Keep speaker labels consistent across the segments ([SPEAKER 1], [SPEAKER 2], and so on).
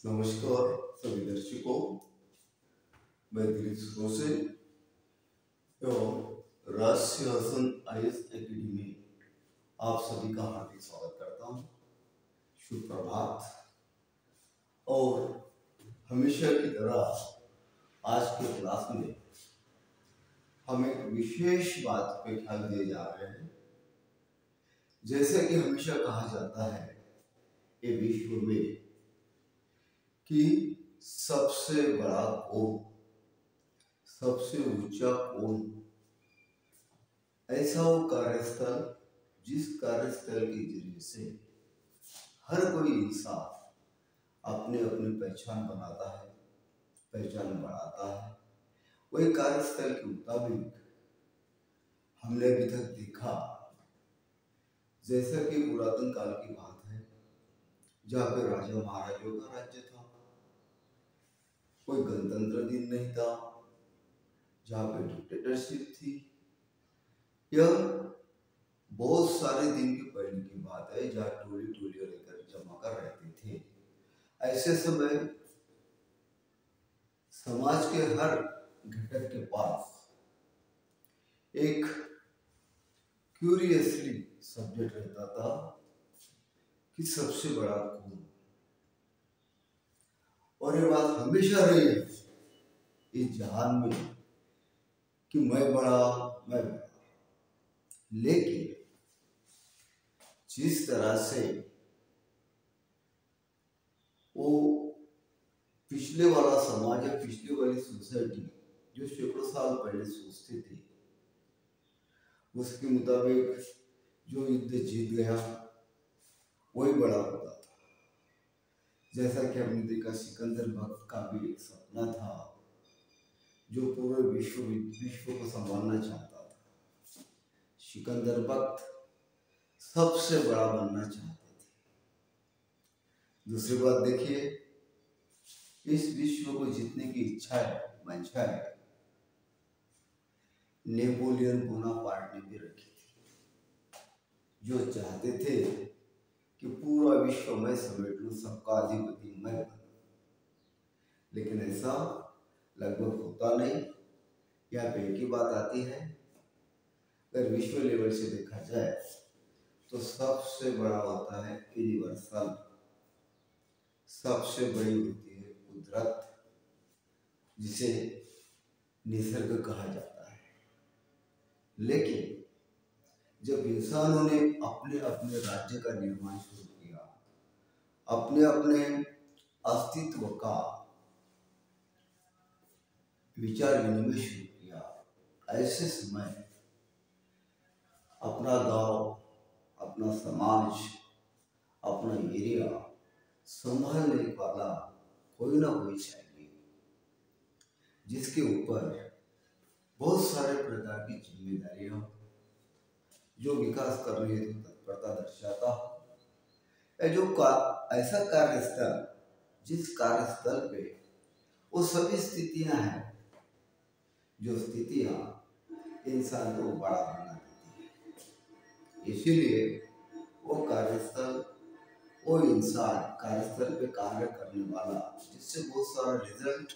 [SPEAKER 1] नमस्कार सभी दर्शकों, मैं दिलीप रोसे एवं राष्ट्रीय हसन आईएएस एकेडमी में आप सभी का हार्दिक स्वागत करता हूँ। शुभ प्रभात। और हमेशा की तरह आज के क्लास में हम एक विशेष बात पे ध्यान दिए जा रहे हैं। जैसे कि हमेशा कहा जाता है ये विश्व में कि सबसे बड़ा कौन, सबसे ऊंचा कौन, ऐसा वो कार्यस्थल जिस कार्यस्थल के जरिए से हर कोई इंसान अपने अपनी पहचान बनाता है, पहचान बढ़ाता है। वही कार्यस्थल के मुताबिक हमने अभी तक देखा, जैसा कि पुरातन काल की बात है, जहाँ पे राजा महाराजों का राज्य था, कोई गणतंत्र दिन नहीं था, जहाँ पे डिक्टेटरशिप थी। यह बहुत सारे दिन के पहले की बात है, जहाँ टोली टोलियां लेकर जमा कर रहते थे। ऐसे समय समाज के हर घटक के पास एक क्यूरियसली सब्जेक्ट रहता था कि सबसे बड़ा कौन। और ये बात हमेशा रही है इस जहान में कि मैं बड़ा, मैं बड़ा। लेकिन जिस तरह से वो पिछले वाला समाज या पिछले वाली सोसाइटी जो सैकड़ों साल पहले सोचते थे, उसके मुताबिक जो युद्ध जीत गया वही बड़ा होता था। जैसा कि हमने देखा, सिकंदर बख्त का भी एक सपना था जो पूरे विश्व को संभालना चाहता था। सिकंदर बख्त सबसे बड़ा बनना चाहते थे। दूसरी बात देखिए, इस विश्व को जीतने की इच्छा है, मंशा है, नेपोलियन बोनापार्ट ने भी रखी थी, जो चाहते थे कि पूरा विश्व मैं समेट लूं, सबका अधिपति मैं बनूं। लेकिन ऐसा लगभग होता नहीं। यहाँ पे एक ही बात आती है, अगर विश्व लेवल से देखा जाए तो सबसे बड़ा होता है यूनिवर्सल, सबसे बड़ी होती है कुदरत, जिसे निसर्ग कहा जाता है। लेकिन जब इंसानों ने अपने अपने राज्य का निर्माण शुरू किया, अपने अपने अस्तित्व का विचार विनिमय शुरू किया, ऐसे समय अपना गांव, अपना समाज, अपना एरिया संभालने वाला कोई ना कोई चाहिए, जिसके ऊपर बहुत सारे प्रकार की जिम्मेदारियां, जो विकास करने हेतु तत्परता दर्शाता है, जो ऐसा कार्यस्थल जिस कार्यस्थल पे वो सभी स्थितियां हैं, जो स्थितियां इंसान को बड़ा बना देती है। इसीलिए वो कार्यस्थल, वो इंसान कार्यस्थल पे कार्य करने वाला, जिससे बहुत सारा रिजल्ट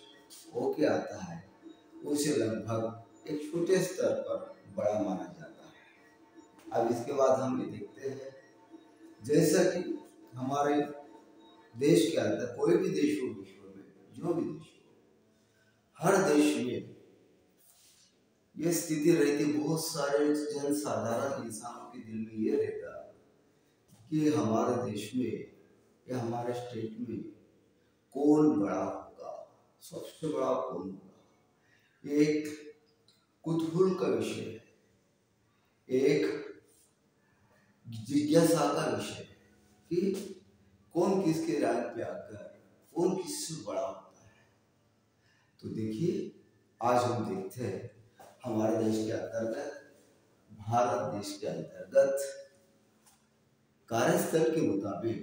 [SPEAKER 1] होके आता है, उसे लगभग एक छोटे स्तर पर बड़ा माना जाता है। अब इसके बाद हम ये देखते हैं, जैसा कि हमारे देश के अंदर, कोई भी देश हो विश्व में, जो भी देश हो, हर देश में ये स्थिति रहती, बहुत सारे जन साधारण इंसानों के दिल में ये रहता कि हमारे देश में या हमारे स्टेट में कौन बड़ा होगा, सबसे बड़ा कौन होगा। एक कुतूहल का विषय है, एक जिज्ञासा का विषय है कि कौन किसके रैंक पे आकर कौन किससे बड़ा होता है। तो देखिए, आज हम देखते हैं हमारे देश के अंतर्गत, भारत देश के अंतर्गत कार्यस्थल के मुताबिक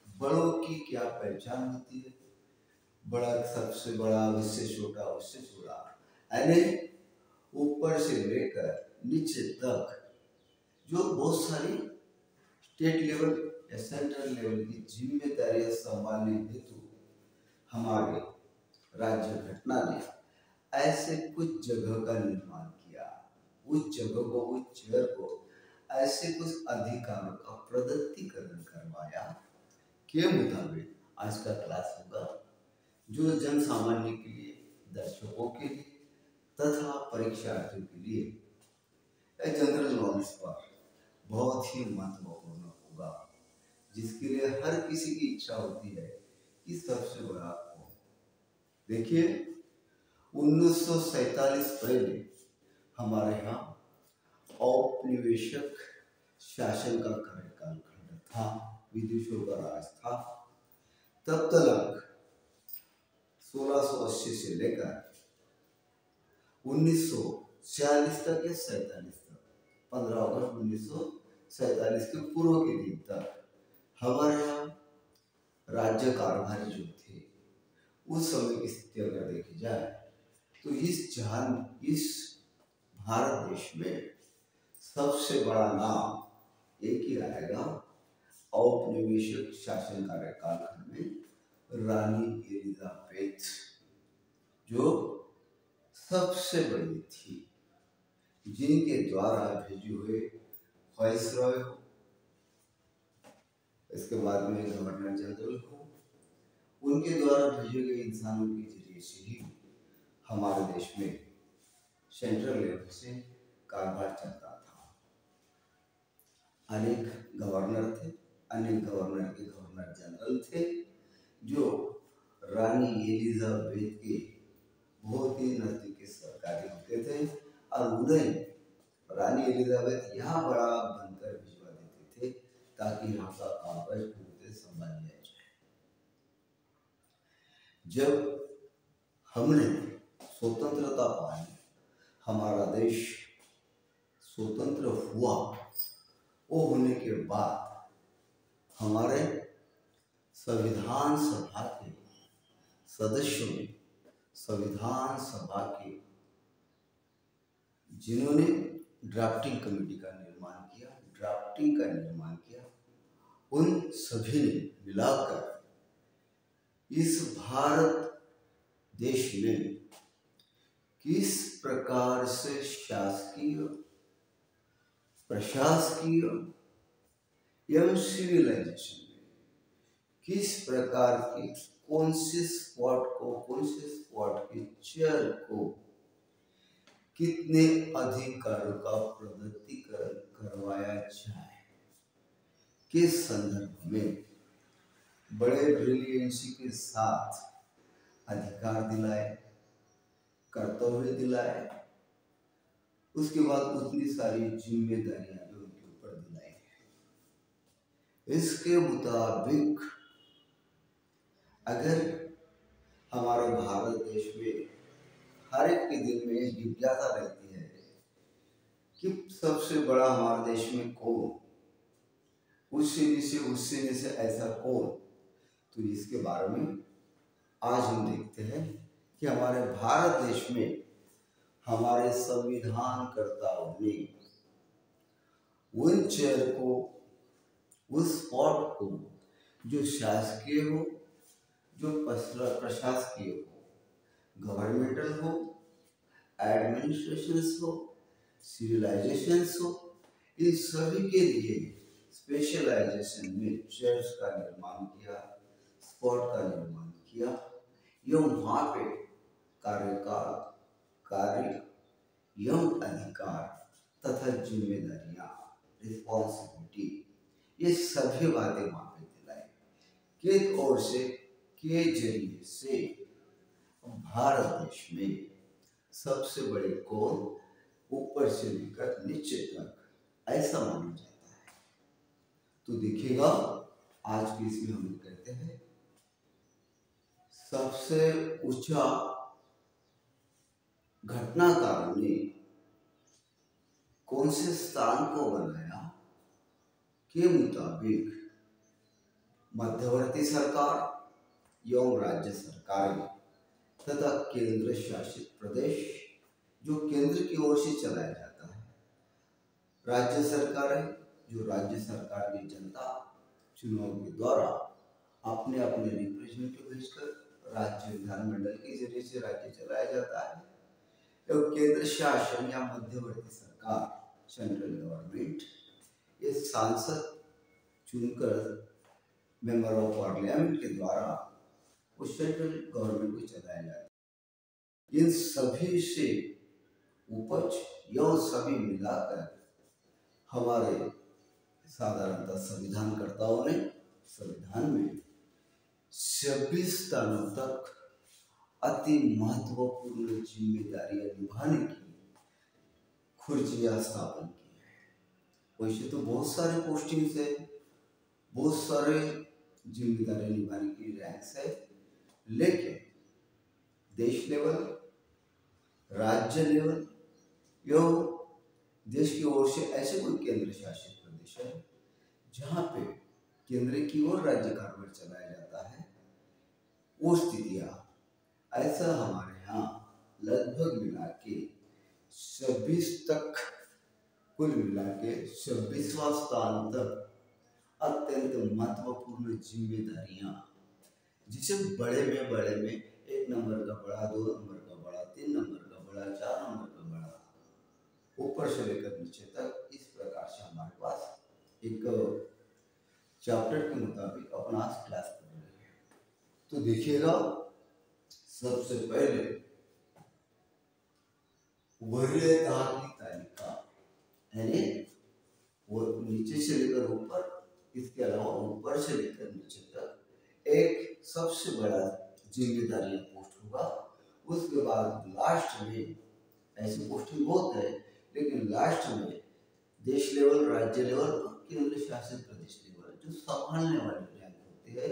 [SPEAKER 1] बड़ों की क्या पहचान होती है। बड़ा, सबसे बड़ा, उससे छोटा, उससे छोटा, यानी ऊपर से लेकर नीचे तक जो बहुत सारी स्टेट लेवल या सेंट्रल लेवल की जिम्मेदारियां संभालने हेतु हमारे राज्य घटना ने ऐसे कुछ जगह का निर्माण किया, उस जगह को, उस चेयर को ऐसे कुछ अधिकारों का प्रदत्तीकरण करवाया के मुताबिक आज का क्लास होगा जो जन सामान्य के लिए, दर्शकों के लिए तथा परीक्षार्थियों के लिए जनरल नॉलेज पर बहुत ही महत्वपूर्ण होगा, जिसके लिए हर किसी की इच्छा होती है कि सबसे बड़ा हो। देखिए 1947 पहले हमारे यहाँ औपनिवेशिक शासन का कार्यकाल खंड था, विदेशियों का राज था। तब तक 1680 से लेकर 1946 तक या 47 तक, 15 अगस्त 1947 के पूर्व के दिन तक हमारे यहाँ राज्य कारभारी जो थे, उस समय की स्थिति अगर देखी जाए तो इस भारत देश में सबसे बड़ा नाम एक ही आएगा औपनिवेशिक शासन कार्यकाल में रानी एलिजाबेथ, जो सबसे बड़ी थी, जिनके द्वारा भेजे हुए वाइसरॉय हो, इसके बाद में गवर्नर जनरल हो, उनके द्वारा भेजे गए इंसानों के जरिए से ही हमारे देश में सेंट्रल लेवल से कारभार चलता था। अनेक गवर्नर थे, अनेक गवर्नर के गवर्नर जनरल थे, जो रानी एलिजाबेथ के बहुत ही नजदीकी सरकारी होते थे और उन्हें रानी एलिजाबेथ यहाँ बड़ा बनकर भिजवा देते थे ताकि यहाँ का कामकाज पूरे संभाल लिया जाए। जब हमने स्वतंत्रता पाई, हमारा देश स्वतंत्र हुआ, वो होने के बाद हमारे संविधान सभा के सदस्यों ने, संविधान सभा के जिन्होंने ड्राफ्टिंग कमेटी का निर्माण किया, उन सभी ने मिलाकर इस भारत देश में किस प्रकार से शासकीय, प्रशासकीय एवं सिविलाइजेशन में किस प्रकार की कौन से स्पॉट के चेयर को कितने अधिकारों का प्रदत्तीकरण करवाया जाए के संदर्भ में बड़े ब्रिलियंसी के साथ अधिकार दिलाए, कर्तव्य दिलाए, उसके बाद उतनी सारी जिम्मेदारियां भी उनके ऊपर दिलाई है। इसके मुताबिक अगर हमारे भारत देश में हर एक के दिल में एक जिज्ञासा रहती है कि सबसे बड़ा हमारे देश में कौन, उस सीने से ऐसा कौन, तो इसके बारे में आज हम देखते हैं कि हमारे भारत देश में हमारे संविधान कर्ताओं ने उन चेयर को, उस स्पॉट को, जो शासकीय हो, जो प्रशासकीय हो, गवर्नमेंटल हो, एडमिनिस्ट्रेशन हो, सिविलाइजेशन हो, इन सभी के लिए स्पेशलाइजेशन में चेयर्स का निर्माण किया, स्पॉट का निर्माण किया, एवं वहाँ पे कार्यकाल, कार्य एवं अधिकार तथा जिम्मेदारियां, रिस्पॉन्सिबिलिटी, ये सभी बातें वहाँ पे दिलाई के ओर से, के जरिए से भारत देश में सबसे बड़े कौन, ऊपर से लेकर नीचे तक, ऐसा माना जाता है। तो देखिएगा आज की इसमें हम कहते हैं सबसे ऊंचा घटनाकारों ने कौन से स्थान को बनाया के मुताबिक मध्यवर्ती सरकार एवं राज्य सरकारें तथा केंद्र शासित प्रदेश, जो केंद्र की ओर से चलाया जाता है, राज्य सरकारें, जो राज्य सरकार की जनता चुनाव के द्वारा अपने अपने रिप्रेजेंटेटिव भेजकर राज्य विधानमंडल के जरिए से राज्य चलाया जाता है, एवं केंद्र शासन या मध्यवर्ती सरकार सेंट्रल गवर्नमेंट ये सांसद चुनकर मेंबर ऑफ पार्लियामेंट के द्वारा उस सेंट्रल गवर्नमेंट को चलाया जाता है। इन सभी से उपज यह सभी मिलाकर हमारे साधारणतः संविधानकर्ताओं ने संविधान में 26 स्थानों तक अति महत्वपूर्ण जिम्मेदारियां निभाने की खुर्जियां स्थापन की है। वैसे तो बहुत सारे पोस्टिंग्स है, बहुत सारे जिम्मेदारियां निभाने की रैंक्स है, लेकिन देश लेवल, राज्य लेवल या देश की ओर से ऐसे कोई केंद्र शासित प्रदेश है जहाँ पे केंद्र की ओर राज्य कारभार चलाया जाता है, वो स्थितियाँ ऐसा हमारे यहाँ लगभग मिला के 26 तक, कुल मिला के 26वां स्थान तक अत्यंत महत्वपूर्ण जिम्मेदारियां, जिसे बड़े में 1 नंबर का बड़ा, 2 नंबर का बड़ा, 3 नंबर का बड़ा, 4 नंबर का बड़ा, ऊपर से लेकर नीचे तक इस प्रकार से हमारे पास एक चैप्टर के मुताबिक अपना क्लास कर रहे हैं। तो देखिएगा, सबसे पहले वरीयता की तालिका, यानी वो नीचे से लेकर ऊपर, इसके अलावा ऊपर से लेकर नीचे तक एक सबसे बड़ा जिम्मेदारी पोस्ट होगा। उसके बाद लास्ट में ऐसे पोस्टिंग बहुत है, लेकिन लास्ट में देश लेवल, राज्य लेवल और केंद्र शासित प्रदेश लेवल जो संभालने वाले रैंक होते हैं,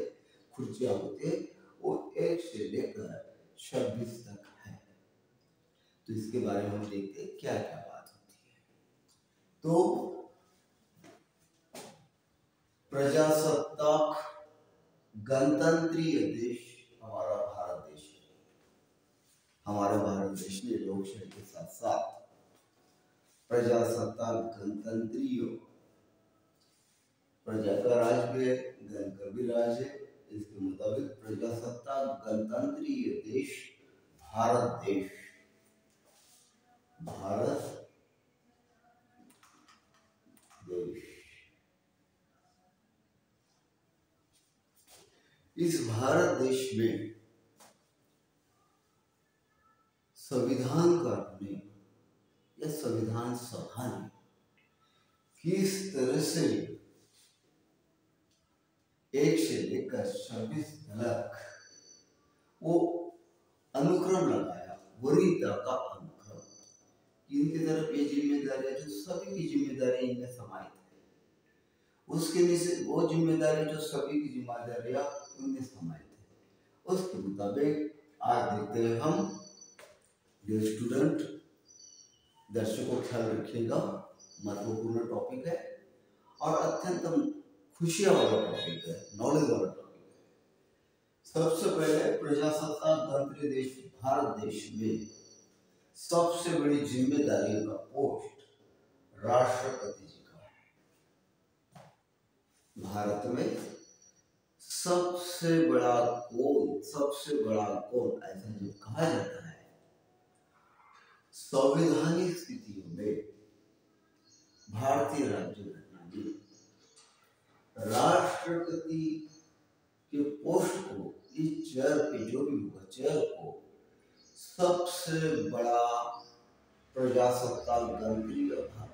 [SPEAKER 1] खुर्चियां होते हैं, वो 1 से लेकर 26 तक है। तो इसके बारे में हम देखते हैं क्या क्या बात होती है। तो प्रजासत्ताक गणतंत्रीय देश हमारा भारत देश है। हमारे भारत देश में लोकशाही के साथ साथ प्रजासत्ताक गणतंत्रीय, प्रजा का राज भी है, गण का भी राज है। इसके मुताबिक प्रजासत्ताक गणतंत्रीय देश भारत देश, भारत देश। इस भारत देश में संविधानकार ने या संविधान सभा ने किस तरह से 1 से लेकर 26 तक वो अनुक्रम लगाया, वरीयता का अनुक्रम। इनकी तरफ ये जिम्मेदारियां, जो सभी की जिम्मेदारी इनमें समाहित है, उसके नीचे वो जिम्मेदारी जो सभी की जिम्मेदारियां उनमें समाहित है, उसके मुताबिक आज देखते हैं हम। डियर स्टूडेंट, दर्शकों ख्याल रखिएगा, महत्वपूर्ण टॉपिक है और अत्यंत खुशियां वाला टॉपिक है, नॉलेज वाला टॉपिक है। सबसे पहले प्रजासत्ताक गणतंत्र देश भारत देश में सबसे बड़ी जिम्मेदारी का पोस्ट राष्ट्रपति जी का है। भारत में सबसे बड़ा कौन ऐसा जो कहा जाता है, संवैधानिक स्थितियों में भारतीय राज्य घटना में राष्ट्रपति के पोस्ट को, इस चेयर पे जो भी होगा, चेयर को सबसे बड़ा प्रजासत्ताक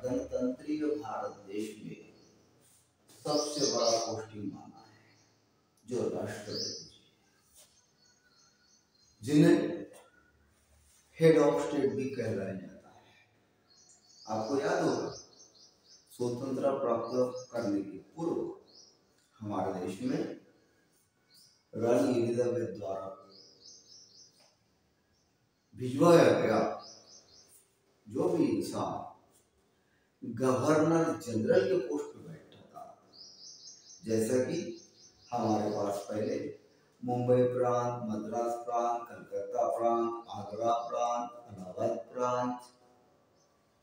[SPEAKER 1] गणतंत्रीय भारत देश में सबसे बड़ा पोस्टिंग माना है, जो राष्ट्रपति जी, जिन्हें हेड ऑफ स्टेट भी कहलाया जाता है। आपको याद होगा, स्वतंत्रता प्राप्त करने के पूर्व हमारे देश में रानी एलिजाबेथ द्वारा भिजवाया गया जो भी इंसान गवर्नर जनरल के पोस्ट पर बैठा था, जैसा कि हमारे पास पहले मुंबई प्रांत, मद्रास प्रांत, कलकत्ता प्रांत, आगरा प्रांत, इलाहाबाद प्रांत,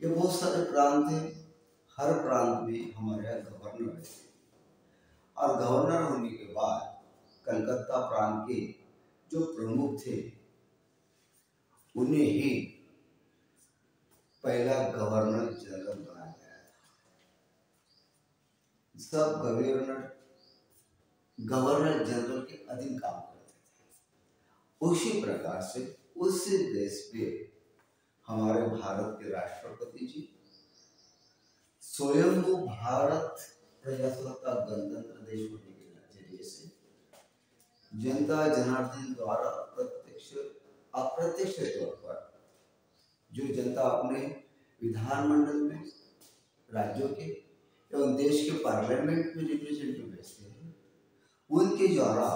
[SPEAKER 1] ये बहुत सारे प्रांत हैं। हर प्रांत में हमारे यहाँ गवर्नर है, और गवर्नर होने के बाद कलकत्ता प्रांत के जो प्रमुख थे उन्हें ही पहला गवर्नर जनरल बनाया गया था। सब गवर्नर जनरल के अधीन काम करते थे। उसी प्रकार से उस देश पे हमारे भारत के राष्ट्रपति जी स्वयं भारत प्रजासत्ताक गणतंत्र देश होने के नतीजे से जनता जनार्दन द्वारा प्रत्यक्ष अप्रत्यक्ष तौर पर जो जनता अपने विधानमंडल में राज्यों के एवं देश के पार्लियामेंट में रिप्रेजेंटेटिव भेजते हैं, उनके द्वारा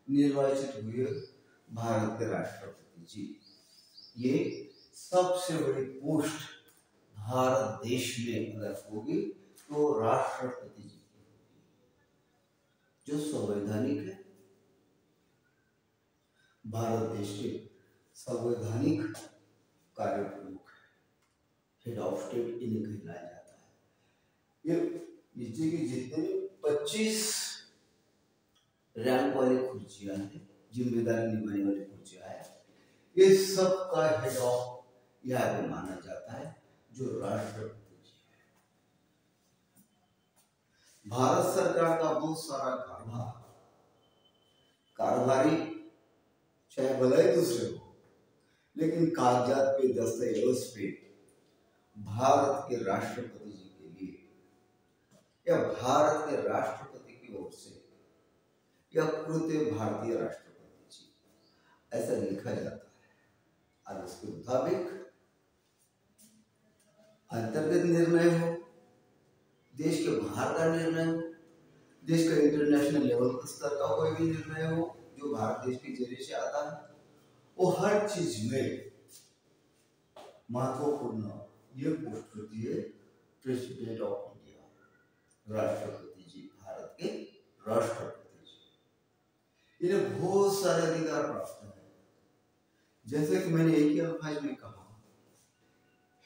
[SPEAKER 1] निर्वाचित हुए भारत के राष्ट्रपति जी, ये सबसे बड़ी पोस्ट भारत देश में अगर होगी तो राष्ट्रपति जी की होगी, जो संवैधानिक है। भारत देश के संवैधानिक कार्य प्रमुख है, हेड ऑफ स्टेट इन्हें कहलाया जाता है। ये नीचे की जितने भी 25 रैंक वाली कुर्सियां हैं, जिम्मेदारी निभाने वाली कुर्सियां हैं, ये सब का हेड ऑफ यह पे माना जाता है जो राष्ट्रपति जी है। भारत सरकार का बहुत सारा कारोबारी चाहे भले ही दूसरे हो, लेकिन कागजात पे दस्तावेज पे भारत के राष्ट्रपति जी के लिए या भारत के राष्ट्रपति की ओर से या कृत्य भारतीय राष्ट्रपति जी ऐसा लिखा जाता है। और उसके मुताबिक अंतर्गत निर्णय हो, देश के बाहर का निर्णय हो, देश का इंटरनेशनल लेवल स्तर का कोई भी निर्णय हो जो भारत देश के जरिए से आता है, वो हर चीज में महत्वपूर्ण ये पोस्ट होती है प्रेसिडेंट ऑफ इंडिया, राष्ट्रपति जी, भारत के राष्ट्रपति जी। इन्हें बहुत सारे अधिकार प्राप्त है, जैसे कि मैंने एक ही अल्फाज में कहा,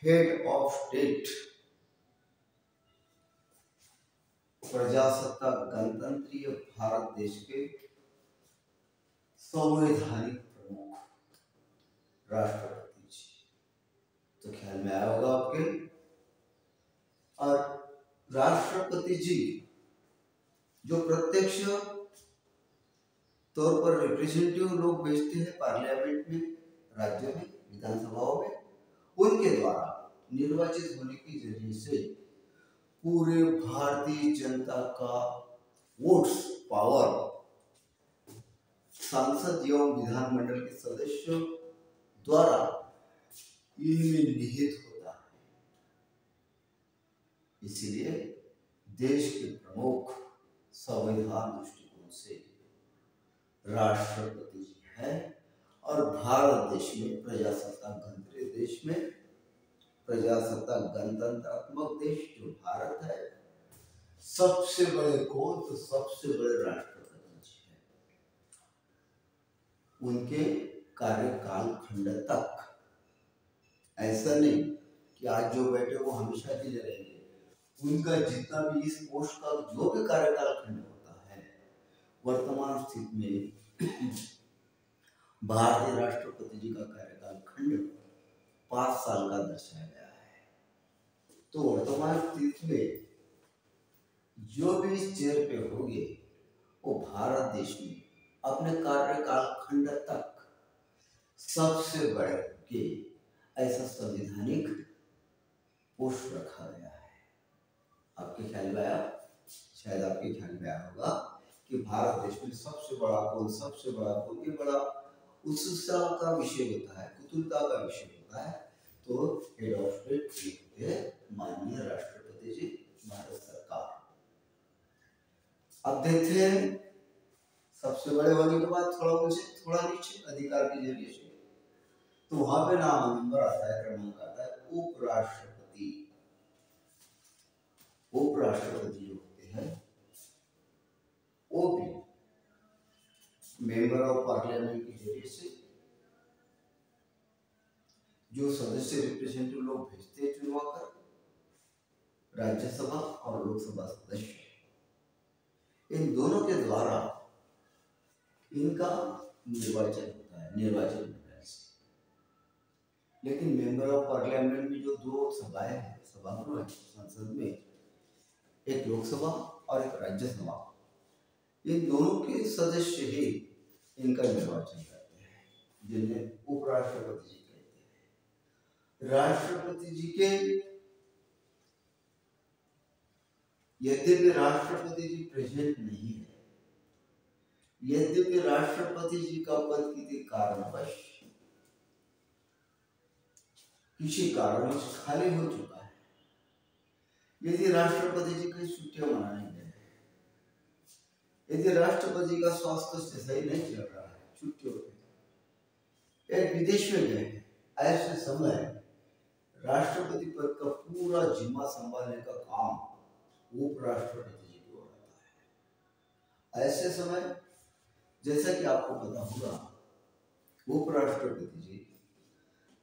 [SPEAKER 1] हेड ऑफ स्टेट प्रजासत्ताक गणतंत्रीय भारत देश के संवैधानिक प्रमुख राष्ट्रपति जी, तो ख्याल में आया होगा आपके। और राष्ट्रपति जी जो प्रत्यक्ष तौर पर रिप्रेजेंटेटिव लोग भेजते हैं पार्लियामेंट में, राज्यों में, विधानसभाओं में, उनके द्वारा निर्वाचित होने के जरिए से पूरे भारतीय जनता का वोट्स पावर सांसद एवं विधानमंडल के सदस्यों द्वारा इनमें निहित होता है। इसीलिए देश के प्रमुख संविधान दृष्टिकोण से राष्ट्रपति जी है। और भारत देश में प्रजासत्ताक गणतंत्र देश में प्रजासत्ताक गणतंत्रात्मक देश जो भारत है, सबसे बड़े कौन, तो सबसे बड़े राष्ट्रपति जी है। उनके कार्यकाल खंड तक, ऐसा नहीं कि आज जो बैठे वो हमेशा के लिए रहेंगे, उनका जितना भी इस पोस्ट का जो भी कार्यकाल खंड होता है, वर्तमान स्थिति में भारतीय राष्ट्रपति जी का कार्यकाल खंड 5 साल का दर्शाया गया है। तो वर्तमान स्थिति में जो भी इस चेयर पे होंगे वो भारत देश में अपने कार्यकाल खंड तक सबसे बड़े के ऐसा संवैधानिक पोस्ट रखा गया है। आपके ख्याल में आया, शायद आपके ख्याल में आया होगा कि भारत देश में सबसे बड़ा कौन, सबसे बड़ा कौन, ये बड़ा उत्सुकता का विषय होता है, कुतूहलता का विषय होता है। तो हेड ऑफ स्टेट होते हैं माननीय राष्ट्रपति जी, भारत सरकार। अब देखते हैं सबसे बड़े होने के बाद थोड़ा नीचे अधिकार के जरिए से, तो वहां पे नाम नंबर आता है, क्रमांक आता है उपराष्ट्रपति। उपराष्ट्रपति जो होते हैं वो भी मेंबर ऑफ पार्लियामेंट के जरिए से जो सदस्य रिप्रेजेंटेटिव लोग भेजते हैं चुनवा कर, राज्यसभा और लोकसभा सदस्य, इन दोनों के द्वारा इनका निर्वाचन होता है, निर्वाचन मंडल से। लेकिन मेंबर ऑफ पार्लियामेंट में जो दो सभाएं हैं, सभागृह है संसद में, एक लोकसभा और एक राज्यसभा, इन दोनों के सदस्य ही इनका निर्वाचन करते हैं, जिन्हें उपराष्ट्रपति जी कहते हैं। राष्ट्रपति जी के, यद्यपि राष्ट्रपति जी प्रेजेंट नहीं है, यद्यपि राष्ट्रपति जी का पद किसी कारणवश, किसी कारणवश खाली हो चुका है, यदि राष्ट्रपति जी कहीं छुट्टियां मनाने गए, यदि राष्ट्रपति का स्वास्थ्य सही नहीं चल रहा है, छुट्टियों पे एक विदेश में गए, ऐसे समय राष्ट्रपति पद का पूरा जिम्मा संभालने का काम उपराष्ट्रपति जी को रहता है। ऐसे समय जैसा कि आपको पता होगा, उपराष्ट्रपति जी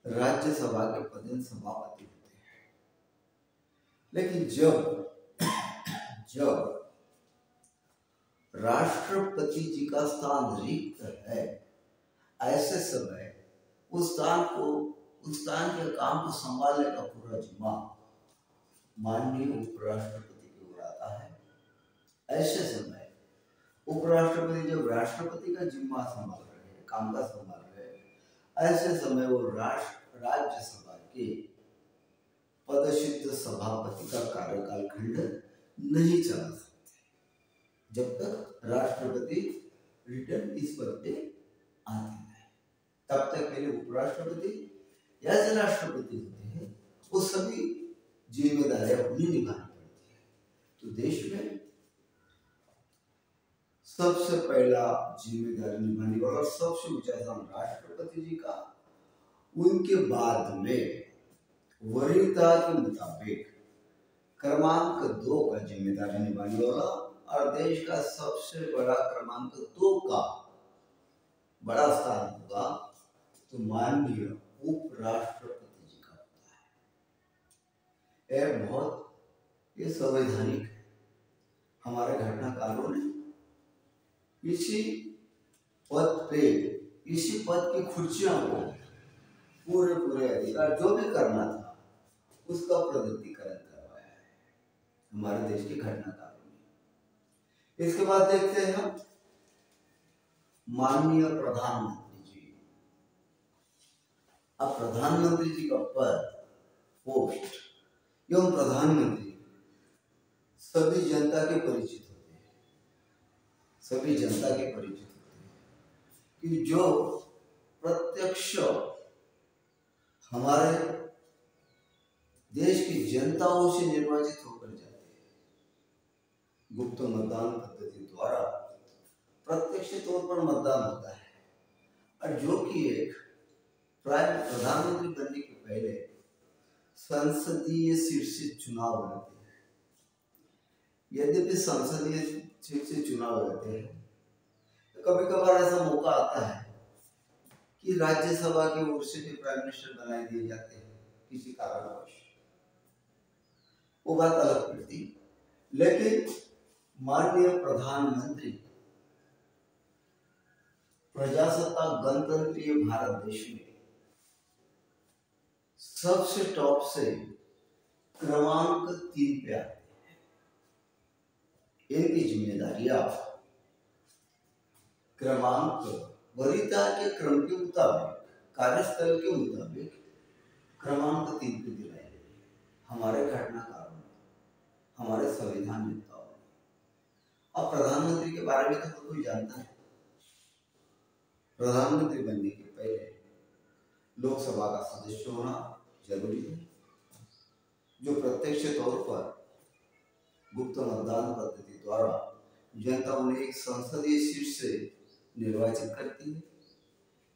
[SPEAKER 1] राज्यसभा के पदेन सभापति होते हैं। लेकिन जब राष्ट्रपति जी का स्थान रिक्त है, ऐसे समय उस स्थान के काम को संभालने का पूरा जिम्मा माननीय उपराष्ट्रपति को उड़ाता है। ऐसे समय उपराष्ट्रपति जब राष्ट्रपति का जिम्मा संभाल रहे हैं, कामकाज संभाल रहे हैं, ऐसे समय वो राज्यसभा के पदच्युत सभापति का कार्यकाल खंड नहीं चला सकते जब तक राष्ट्रपति रिटर्न इस पद पे आते हैं। तब तक पहले उपराष्ट्रपति या जो राष्ट्रपति होते हैं, वो सभी जिम्मेदारियां उन्हें निभानी पड़ती है। तो देश में सबसे पहला जिम्मेदारी निभाने वाला सबसे ऊंचा स्थान राष्ट्रपति जी का, उनके बाद में वरीयता के मुताबिक क्रमांक 2 का जिम्मेदारी निभाने वाला और देश का सबसे बड़ा क्रमांक 2 का बड़ा स्थान होगा तो माननीय उपराष्ट्रपति जी का होता है। ये संवैधानिक है। हमारे घटनाकारों ने इसी पद की खुर्चियों को पूरे अधिकार जो भी करना था उसका प्रगतिकरण करवाया है हमारे देश के घटनाकारों ने। इसके बाद देखते हैं हम माननीय प्रधानमंत्री जी। अब प्रधानमंत्री जी का पद, पोस्ट एवं प्रधानमंत्री सभी जनता के परिचित होते हैं, सभी जनता के परिचित होते हैं कि जो प्रत्यक्ष हमारे देश की जनताओं से निर्वाचित होकर जाते हैं। गुप्त मतदान पद्धति द्वारा प्रत्यक्ष तौर पर मतदान होता है, और जो कि एक प्रधानमंत्री बनने के पहले संसदीय सीट से चुनाव लड़ते हैं। यद्यपि संसदीय सीट से चुनाव लड़ते हैं तो कभी कभार ऐसा मौका आता है कि राज्यसभा की ओर से भी प्राइम मिनिस्टर बनाए दिए जाते हैं किसी कारणवश, वो बात अलग पड़ती। लेकिन माननीय प्रधानमंत्री प्रजासत्ताक गणतंत्रीय भारत देश में सबसे टॉप से क्रमांक 3 पे आते हैं। इनकी जिम्मेदारियां क्रमांक वरीयता के क्रम के मुताबिक, कार्यस्थल के मुताबिक क्रमांक 3 पे दिलाई गई है हमारे घटनाकारों में, हमारे संविधान नेताओं ने। अब प्रधानमंत्री के बारे में तो हर कोई जानता है। प्रधानमंत्री बनने के पहले लोकसभा का सदस्य होना जरूरी है, जो प्रत्यक्ष तौर पर गुप्त मतदान पद्धति द्वारा जनता उन्हें एक संसदीय सीट से निर्वाचित करती है,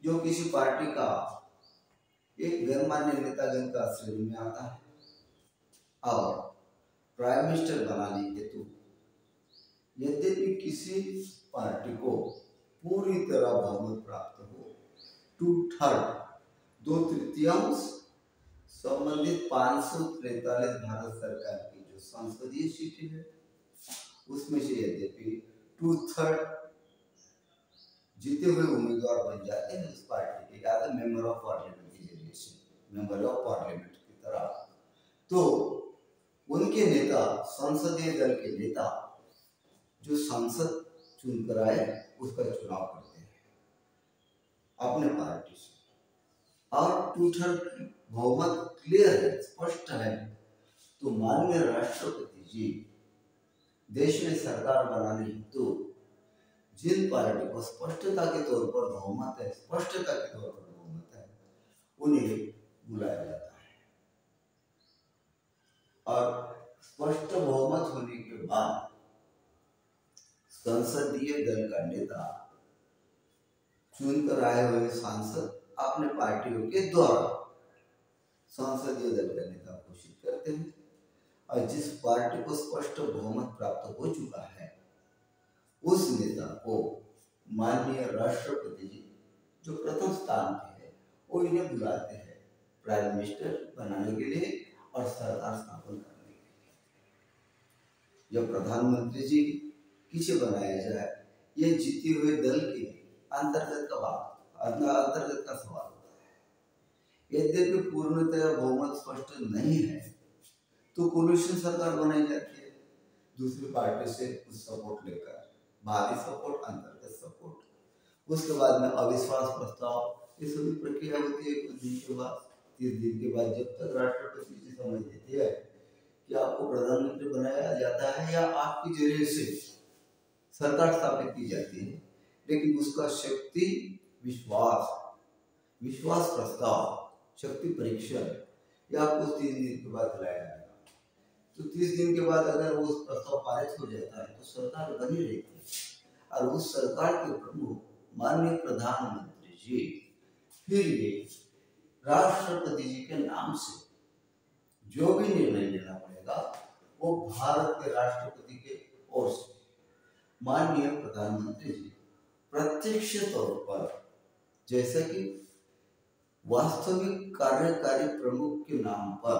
[SPEAKER 1] जो किसी पार्टी का एक गणमान्य नेतागण का श्रेणी में आता है। और प्राइम मिनिस्टर बनाने हेतु यद्यपि किसी पार्टी को पूरी तरह बहुमत प्राप्त हो, 2/3 संबंधित 543 भारत सरकार की जो संसदीय सीटें है उसमें से यद्यपि 2/3 जीते हुए उम्मीदवार बन जाते हैं उस पार्टी के, या तो मेंबर ऑफ पार्लियामेंट के जरिए से, मेंबर ऑफ पार्लियामेंट की तरह। तो उनके नेता, संसदीय दल के नेता जो सांसद चुनकर आए उसका चुनाव करते हैं अपने पार्टी से, और टूटर बहुमत क्लियर है, स्पष्ट है, तो माननीय राष्ट्रपति जी देश में सरकार बनाने हेतु जिन पार्टी को स्पष्टता के तौर पर बहुमत है, स्पष्टता के तौर पर बहुमत है, उन्हें बुलाया जाता है। और स्पष्ट बहुमत होने के बाद संसदीय दल का नेता चुनकर आए हुए सांसद अपने पार्टियों के द्वारा संसदीय दल का नेता घोषित करते हैं, और जिस पार्टी को स्पष्ट बहुमत प्राप्त हो चुका है उस नेता को माननीय राष्ट्रपति जी जो प्रथम स्थान पे है वो इन्हें बुलाते हैं प्राइम मिनिस्टर बनाने के लिए और सरकार स्थापन करने के लिए। जब प्रधानमंत्री जी किसे बनाया जाए, ये जीते हुए दल के अंतर्गत का सवाल होता है। यद्यपि पूर्णतः बहुमत स्पष्ट नहीं है तो कोलिशन सरकार बनाई जाती है दूसरी पार्टी से कुछ सपोर्ट लेकर, बाहरी सपोर्ट, अंतर्गत सपोर्ट। उसके बाद में अविश्वास प्रस्ताव, ये सभी प्रक्रिया होती है। कुछ दिन के बाद, 30 दिन के बाद, जब तक राष्ट्रपति जी समझ लेते हैं कि आपको प्रधानमंत्री बनाया जाता है या आपके जरिए से सरकार स्थापित की जाती है, लेकिन उसका शक्ति विश्वास प्रस्ताव, शक्ति परीक्षण, या कुछ 30 दिन के बाद लाया जाएगा। तो 30 दिन के बाद अगर वो प्रस्ताव पारित हो जाता है तो सरकार बनी रहती है, और उस सरकार के प्रमुख माननीय प्रधानमंत्री जी फिर ये राष्ट्रपति जी के नाम से जो भी निर्णय लेना पड़ेगा वो भारत के राष्ट्रपति के ओर से माननीय प्रधानमंत्री जी प्रत्यक्ष तौर पर, जैसे कि वास्तविक कार्यकारी प्रमुख के नाम पर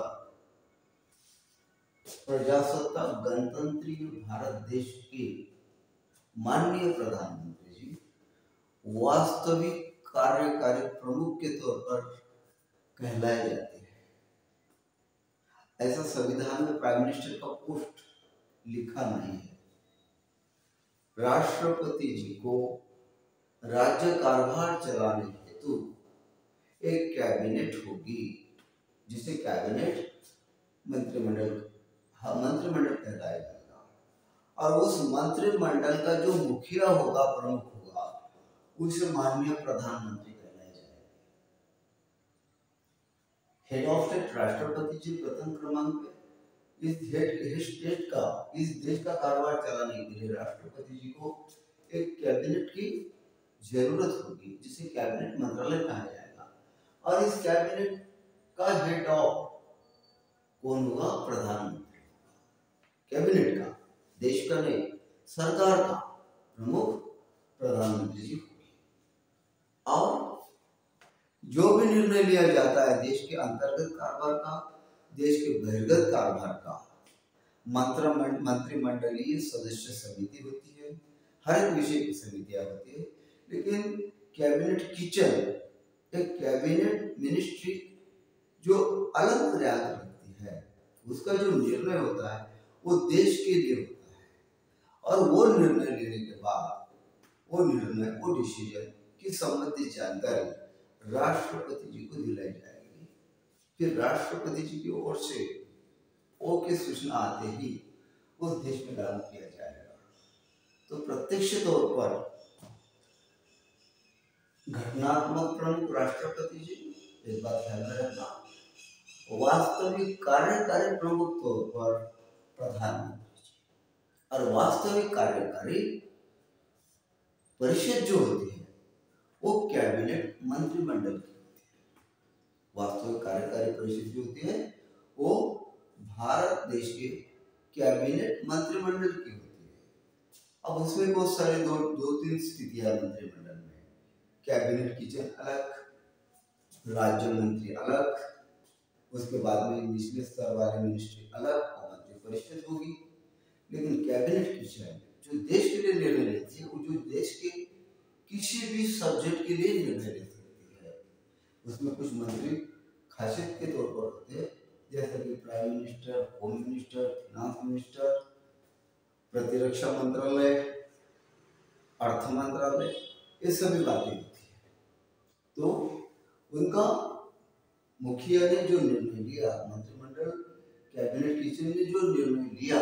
[SPEAKER 1] प्रजासत्ताक गणतंत्रीय भारत देश के माननीय प्रधानमंत्री जी वास्तविक कार्यकारी प्रमुख के तौर पर कहलाए जाते हैं। ऐसा संविधान में प्राइम मिनिस्टर का पोस्ट लिखा नहीं है। राष्ट्रपति जी को राज्य कारभार चलाने हेतु एक कैबिनेट होगी, जिसे कैबिनेट मंत्रिमंडल कहलाया जाएगा, और उस मंत्रिमंडल का जो मुखिया होगा, प्रमुख होगा, उसे माननीय प्रधानमंत्री कहलाया जाएगा। हेड ऑफ स्टेट राष्ट्रपति जी प्रथम क्रमांक पे। इस देश का कारोबार चलाने के लिए राष्ट्रपति जी को एक कैबिनेट की जरूरत होगी, जिसे कैबिनेट मंत्रालय कहा जाएगा, और इस कैबिनेट का हेड ऑफ कौन होगा? प्रधानमंत्री। कैबिनेट का, देश का नहीं, सरकार का प्रमुख प्रधानमंत्री जी होंगे, और जो भी निर्णय लिया जाता है देश के अंतर्गत कारोबार का, देश के बहिर्गत कारोबार का, मंत्रिमंडलीय सदस्य समिति होती है, हर एक विषय की समितियां होती है, लेकिन कैबिनेट किचन, एक कैबिनेट मिनिस्ट्री जो अलग प्रयास रखती है, उसका जो निर्णय होता है वो देश के लिए होता है, और वो निर्णय लेने के बाद वो डिसीजन की संबंधित जानकारी राष्ट्रपति जी को दिलाई जाएगी। फिर राष्ट्रपति जी की ओर से ओके सूचना आते ही उस देश में लागू किया जाएगा। तो प्रत्यक्ष तौर पर घटनात्मक प्रमुख राष्ट्रपति जी, इस बात ध्यान में रखना, वास्तविक कार्यकारी प्रमुख तौर पर प्रधानमंत्री जी, और वास्तविक कार्यकारी परिषद जो होती है वो कैबिनेट मंत्रिमंडल की होती है। वास्तविक कार्यकारी परिषद जो होती है वो भारत देश के कैबिनेट मंत्रिमंडल की होती है। अब उसमें बहुत सारे दो तीन स्थितियां मंत्रिमंडल में, कैबिनेट किचन अलग, राज्य मंत्री अलग, उसके बाद में निचले स्तर वाले मिनिस्ट्री अलग और मंत्री परिषद होगी। लेकिन कैबिनेट किचन जो देश के लिए निर्णय लेती है, वो जो देश के किसी भी सब्जेक्ट के लिए निर्णय ले सकती है। उसमें कुछ मंत्री खासियत के तौर पर होते हैं, जैसे कि prime minister, home minister, finance minister, प्रतिरक्षा मंत्रालय, अर्थ मंत्रालय, ये सभी बातें होती है। तो उनका मुखिया ने जो निर्णय लिया, मंत्रिमंडल कैबिनेट किसी ने जो निर्णय लिया,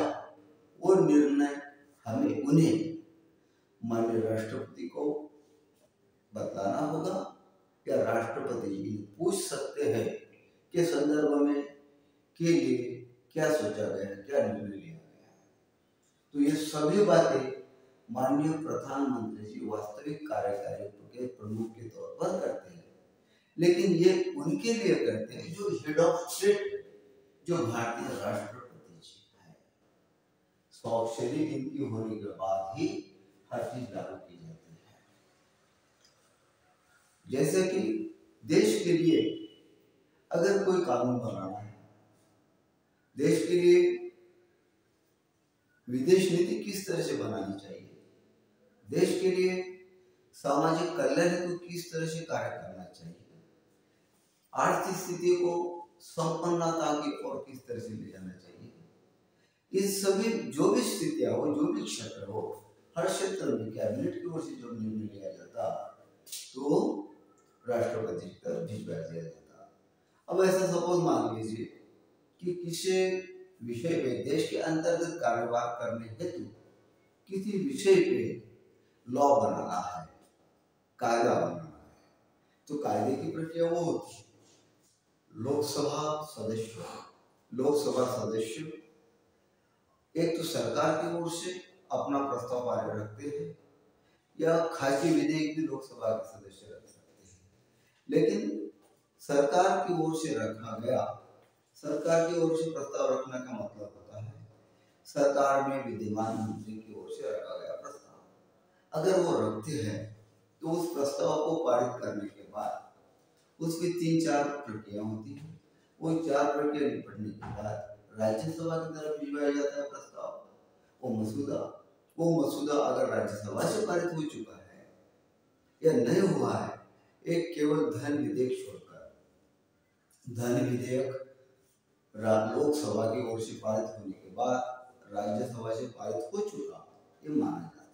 [SPEAKER 1] वो निर्णय हमें उन्हें माननीय राष्ट्रपति को बताना होगा, या राष्ट्रपति जी पूछ सकते हैं के संदर्भ में के लिए क्या सोचा गया, क्या निर्णय लिया गया। तो ये सभी बातें माननीय प्रधानमंत्री जी वास्तविक कार्यकारी के प्रमुख के तौर पर करते हैं, लेकिन ये उनके लिए करते हैं जो हेड ऑफ स्टेट, जो भारतीय राष्ट्रपति जी है। स्वाक्षरी इनकी होने के बाद ही हर चीज लागू की जाती है। जैसे कि देश के लिए अगर कोई कानून बनाना है, देश के लिए विदेश नीति किस तरह से बनानी चाहिए, देश के लिए सामाजिक कल्याण हेतु किस तरह से कार्य करना चाहिए, आर्थिक स्थिति को संपन्नता की ओर किस तरह से ले जाना चाहिए, इस सभी जो भी स्थितियां हो, जो भी क्षेत्र हो, हर क्षेत्र में कैबिनेट की ओर से जो निर्णय लिया जाता तो राष्ट्रपति तक भिजवा दिया जाता। अब ऐसा सपोज मान लीजिए कि किसी विषय पे देश के अंतर्गत कार्यवाही करने हेतु किसी विषय पे लॉ बनाना है, कायदा बनाना है, तो कायदे की प्रक्रिया वो होती है। लोकसभा सदस्य एक तो सरकार की ओर से अपना प्रस्ताव पारित रखते हैं, या खासी विधेयक भी लोकसभा के सदस्य रख सकते हैं, लेकिन सरकार की ओर से रखा गया, सरकार की ओर से प्रस्ताव रखने का मतलब होता है सरकार में विद्यमान मंत्री की ओर से रखा गया प्रस्ताव। अगर वो रखते हैं तो उस प्रस्ताव को पारित करने के बाद उसकी 3-4 प्रक्रिया होती है। वो 4 प्रक्रिया निपटने के बाद राज्यसभा की तरफ भिजवाया जाता है प्रस्ताव। वो मसूदा अगर राज्यसभा से पारित हो चुका है या नहीं हुआ है, एक केवल धन विधेयक छोड़कर, धन विधेयक लोकसभा की ओर से पारित होने के बाद राज्यसभा से पारित हो चुका ये माना जाता है।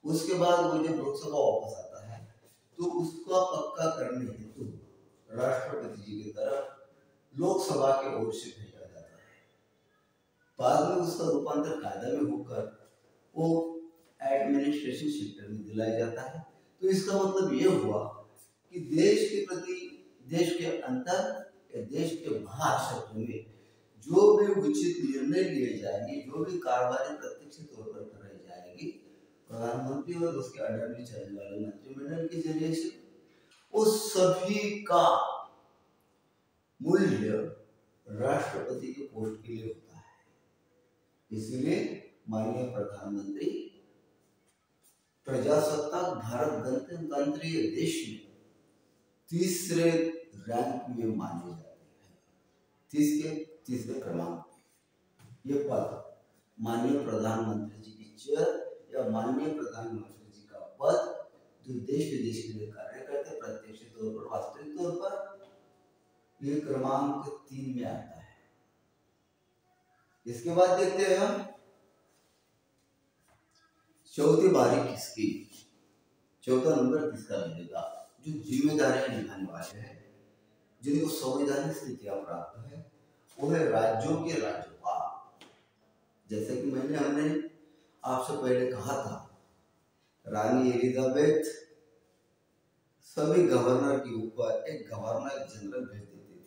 [SPEAKER 1] उसके बाद वो जब लोकसभा वापस आता है तो उसका पक्का करने हेतु राष्ट्रपति जी की तरफ लोकसभा की ओर से भेजा जाता है। बाद में उसका रूपांतर कायदा में होकर वो एडमिनिस्ट्रेशन सेक्टर में दिलाया जाता है। तो इसका मतलब ये हुआ कि देश के प्रति, देश के अंदर या देश के बाहर क्षेत्र में जो भी उचित निर्णय लिए जाएंगे, जो भी कार्रवाई प्रत्यक्ष तौर पर कराई जाएगी, प्रधानमंत्री और उसके अंडर में चलने वाले मंत्रिमंडल के जरिए से, उस सभी का मूल्य राष्ट्रपति के पोस्ट के लिए होता है। इसलिए माननीय प्रधानमंत्री प्रजासत्ताक भारत गणतंत्रीय देश में तीसरे रैंक में माने जाते हैं, तीसरे क्रमांक पे ये पद माननीय प्रधानमंत्री जी की चेयर या माननीय प्रधानमंत्री जी का पद जो देश विदेश के लिए कार्य करते, प्रत्यक्ष तौर पर, वास्तविक तौर पर ये क्रमांक 3 में आता है। इसके बाद देखते हैं हम चौथी बारी किसकी, चौथा नंबर किसका मिलेगा। जो जिम्मेदारियां निभाने वाले हैं, जिनको संवैधानिक स्थितियां प्राप्त है, वो है राज्यों के राज्यपाल। जैसे कि हमने आपसे पहले कहा था, रानी एलिजाबेथ सभी गवर्नर के ऊपर एक गवर्नर जनरल भेज देती थी,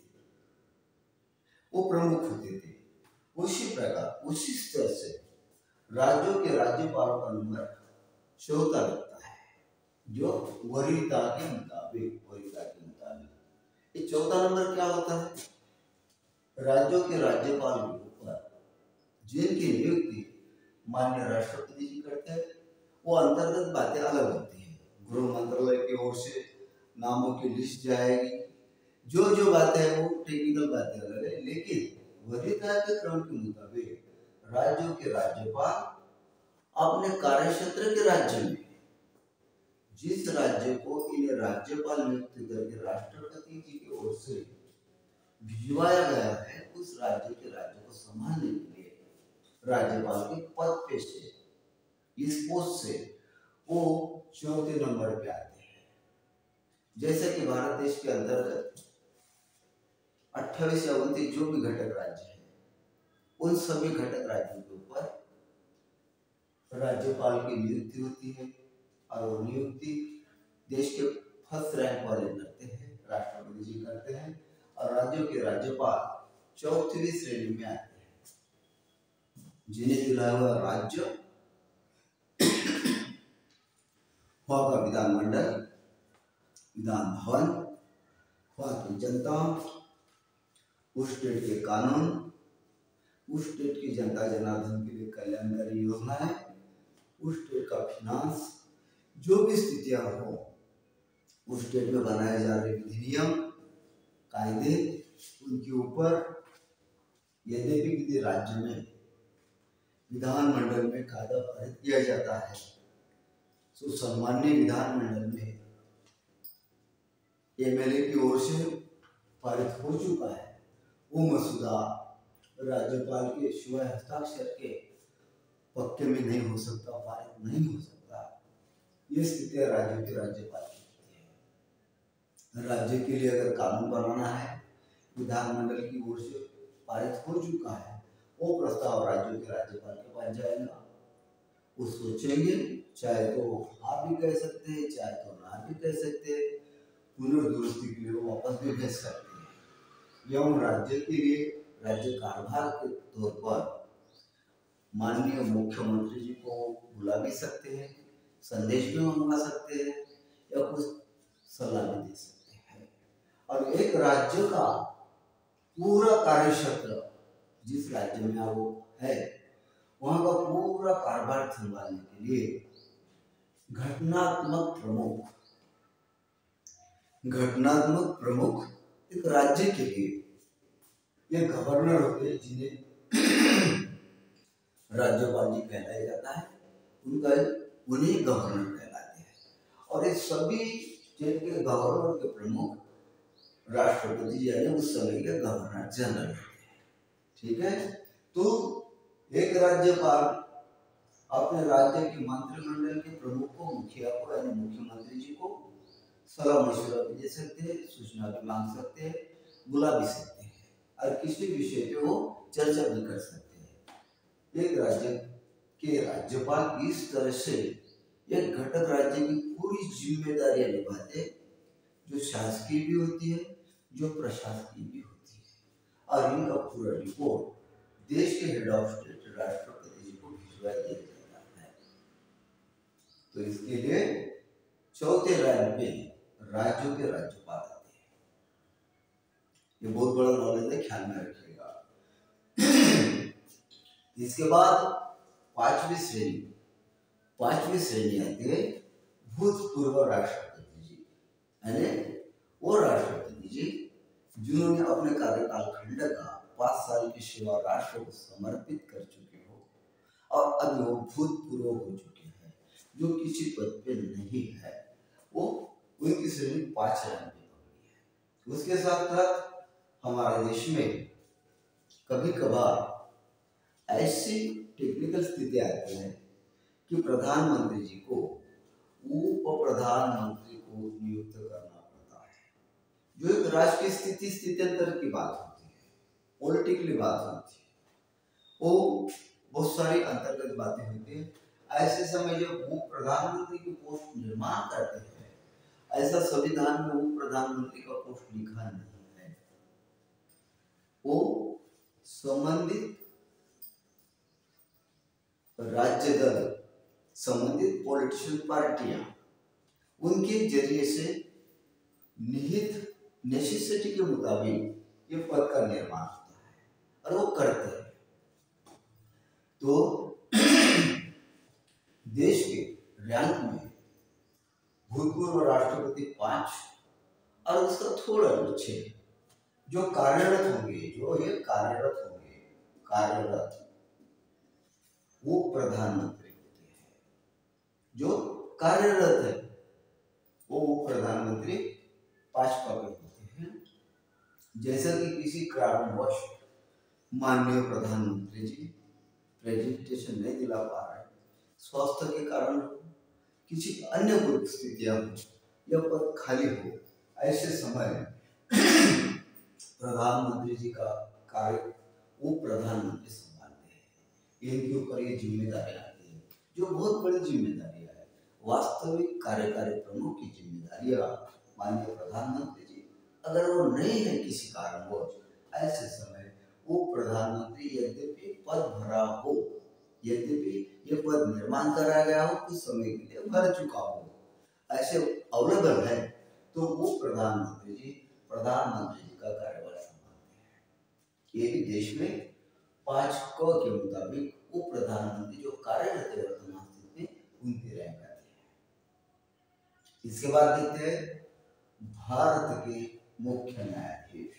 [SPEAKER 1] वो प्रमुख होते थे। उसी प्रकार, उसी स्तर से राज्यों के राज्यपालों का नंबर चौथा लगता है, जो वरीयता के मुताबिक। ये चौथा नंबर क्या होता है, राज्यों के राज्यपाल के ऊपर जिनकी नियुक्ति माननीय राष्ट्रपति जी करते हैं, वो अंतर्गत बातें अलग होती हैं। गृह मंत्रालय की ओर से नामों की लिस्ट जाएगी, जो बातें हैं वो टेक्निकल बातें अलग है, लेकिन वरीयता के क्रम के मुताबिक राज्यों के राज्यपाल अपने कार्यक्षेत्र के राज्य में जिस राज्य को इन्हें राज्यपाल नियुक्त करके राष्ट्रपति जी की ओर से भिजवाया गया है, उस राज्य के राज्य को संभालने के लिए राज्यपाल के पद पे से, इस पोस्ट से वो चौथे नंबर पे आते हैं। जैसे कि भारत देश के अंतर्गत 28 या 29 जो भी घटक राज्य है, उन सभी घटक राज्यों के ऊपर राज्यपाल की नियुक्ति होती है और वो नियुक्ति देश के फर्स्ट रैंक वाले करते हैं, राष्ट्रपति जी करते हैं, और राज्यों के राज्यपाल चौथी श्रेणी में आते हैं, जिन्हें दिलाया हुआ राज्य वहां का विधानमंडल, विधान भवन, वहां की जनता, उस स्टेट के कानून, उस स्टेट की जनता जनार्दन के लिए कल्याणकारी योजनाएं, उस स्टेट का फिनांस, जो भी स्थितियां हो, उस स्टेट में बनाए जा रहे विधि नियम कायदे, उनके ऊपर यद्यपि किसी राज्य में विधानमंडल में कायदा पारित किया जाता है, तो सम्मान्य विधानमंडल में एमएलए की ओर से पारित हो चुका है, वो मसूदा राज्यपाल के शिवाय हस्ताक्षर के पक्के में नहीं हो सकता, पारित नहीं हो सकता। ये स्थिति राज्य के राज्यपाल की होती है। राज्य के लिए अगर कानून बनाना है, विधानमंडल की ओर से पारित हो चुका है, वो प्रस्ताव राज्यों के राज्यपाल के पास जाएगा, वो सोचेंगे, चाहे तो आप भी कह सकते हैं, चाहे तो ना भी कह सकते हैं, पुनर्दुरुस्ती के लिए वो वापस भी भेज सकते हैं, या उन राज्य के लिए राज्य कारभार के तौर पर माननीय मुख्यमंत्री जी को बुला भी सकते हैं, संदेश भी मंगवा सकते हैं, या कुछ सलाह भी दे सकते हैं। और एक राज्य का पूरा कार्यक्षेत्र जिस राज्य में वो है, वहां का पूरा कारभार संभालने के लिए घटनात्मक प्रमुख एक राज्य के लिए ये गवर्नर होते हैं, जिन्हें राज्यपाल जी कहलाया जाता है, उन्हें गवर्नर कहलाते हैं। और ये सभी स्टेट के गवर्नर के प्रमुख राष्ट्रपति यानी उस समय के गवर्नर जनरल होते हैं। ठीक है, तो एक राज्यपाल अपने राज्य के मंत्रिमंडल के प्रमुख को, मुखिया को यानी मुख्यमंत्री जी को सलाह मशवरा भी दे सकते हैं, सूचना भी मांग सकते हैं, बुला भी सकते हैं, और किसी विषय पे वो चर्चा भी कर सकते हैं। एक राज्य के राज्यपाल इस तरह से एक घटक राज्य की पूरी जिम्मेदारियां निभाते, जो शासकीय भी होती है, जो प्रशासकीय भी होती है, और इनका पूरा रिपोर्ट देश के हेड ऑफ स्टेट राष्ट्रपति जी को भिजवा दिया जाता है। तो इसके लिए चौथे रैंक पे राज्यों के राज्यपाल आते हैं। ये बहुत बड़ा नॉलेज है, ख्याल में रखिएगा। इसके बाद पांचवी श्रेणी आती है भूतपूर्व राष्ट्रपति जी, यानी वो राष्ट्रपति जी जिन्होंने अपने कार्यकाल खंड का 5 साल की सेवा राष्ट्र को समर्पित कर चुके हो, और अब वो भूतपूर्व हो चुके हैं, जो किसी पद पे नहीं है, वो उनकी श्रेणी 5 रैंक पे पकड़ी है। उसके साथ साथ हमारे देश में कभी कभार ऐसी टेक्निकल स्थिति आती है कि प्रधानमंत्री जी को उप प्रधानमंत्री को नियुक्त करना पड़ता है, जो एक राष्ट्र की स्थित्यंतर की बात होती है, पॉलिटिकली बात होती है, वो बहुत सारी अंतर्गत बातें होती है। ऐसे समय जब उप प्रधानमंत्री की पोस्ट निर्माण करते हैं, ऐसा संविधान में उप प्रधानमंत्री का पोस्ट लिखा नहीं है, वो संबंधित राज्य दल, संबंधित पॉलिटिशियन पार्टियां, उनके जरिए से निहित नेसेसिटी के मुताबिक ये पद का निर्माण होता है, और वो करते हैं। तो देश के रैंक में भूतपूर्व राष्ट्रपति 5 और उसका थोड़ा नीचे जो कार्यरत होंगे, वो प्रधानमंत्री होते हैं, जो कार्यरत है, वो प्रधानमंत्री 5 पद होते हैं। जैसा कि किसी कारणवश माननीय प्रधानमंत्री जी प्रेजेंटेशन नहीं दिला पा रहे, स्वास्थ्य के कारण किसी अन्य कोई स्थितियां हो या पद खाली हो, ऐसे समय प्रधानमंत्री जी का कार्य वो प्रधानमंत्री संभालते हैं। इनके ऊपर ये जिम्मेदारी आती है, जो बहुत बड़ी जिम्मेदारी है। वास्तविक कार्यकारी प्रमुख की जिम्मेदारियां माननीय प्रधानमंत्री जी, अगर वो नहीं है किसी कारणवश, ऐसे समय वो प्रधानमंत्री यद्यपि पद भरा हो, यद्यपि ये पद निर्माण कराया गया हो, कुछ समय के लिए भर चुका हो, ऐसे अवेलेबल है, तो वो प्रधानमंत्री जी का कार्यभार संभालते हैं। ये भी देश में 5 क के मुताबिक वो प्रधानमंत्री जो कार्यरत है वर्तमान स्थिति में, उनकी रैंक आती है। इसके बाद देखते हैं भारत के मुख्य न्यायाधीश,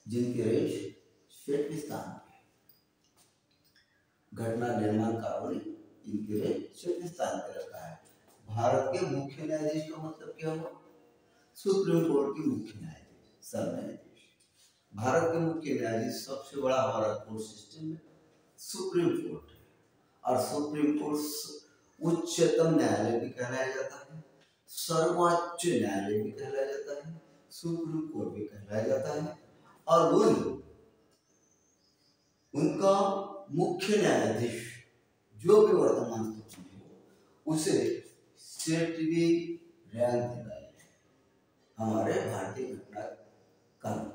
[SPEAKER 1] जिनकी रेंज 6वें स्थान पे, घटना निर्माण कानूनी इनके रेंज 6वें स्थान पे रखा है। भारत के मुख्य न्यायाधीश का मतलब क्या हुआ? सुप्रीम कोर्ट के मुख्य न्यायाधीश, सब न्यायाधीश। भारत के मुख्य न्यायाधीश सबसे बड़ा हमारा कोर्ट सिस्टम में सुप्रीम कोर्ट है, और सुप्रीम कोर्ट उच्चतम न्यायालय भी कहलाया जाता है, सर्वोच्च न्यायालय भी कहलाया जाता है, सुप्रीम कोर्ट भी कहलाया जाता है। और उनका मुख्य न्यायाधीश जो भी वर्तमान स्थिति में हो, उसे 6वीं रैंक दिलाई है हमारे भारतीय घटना कानून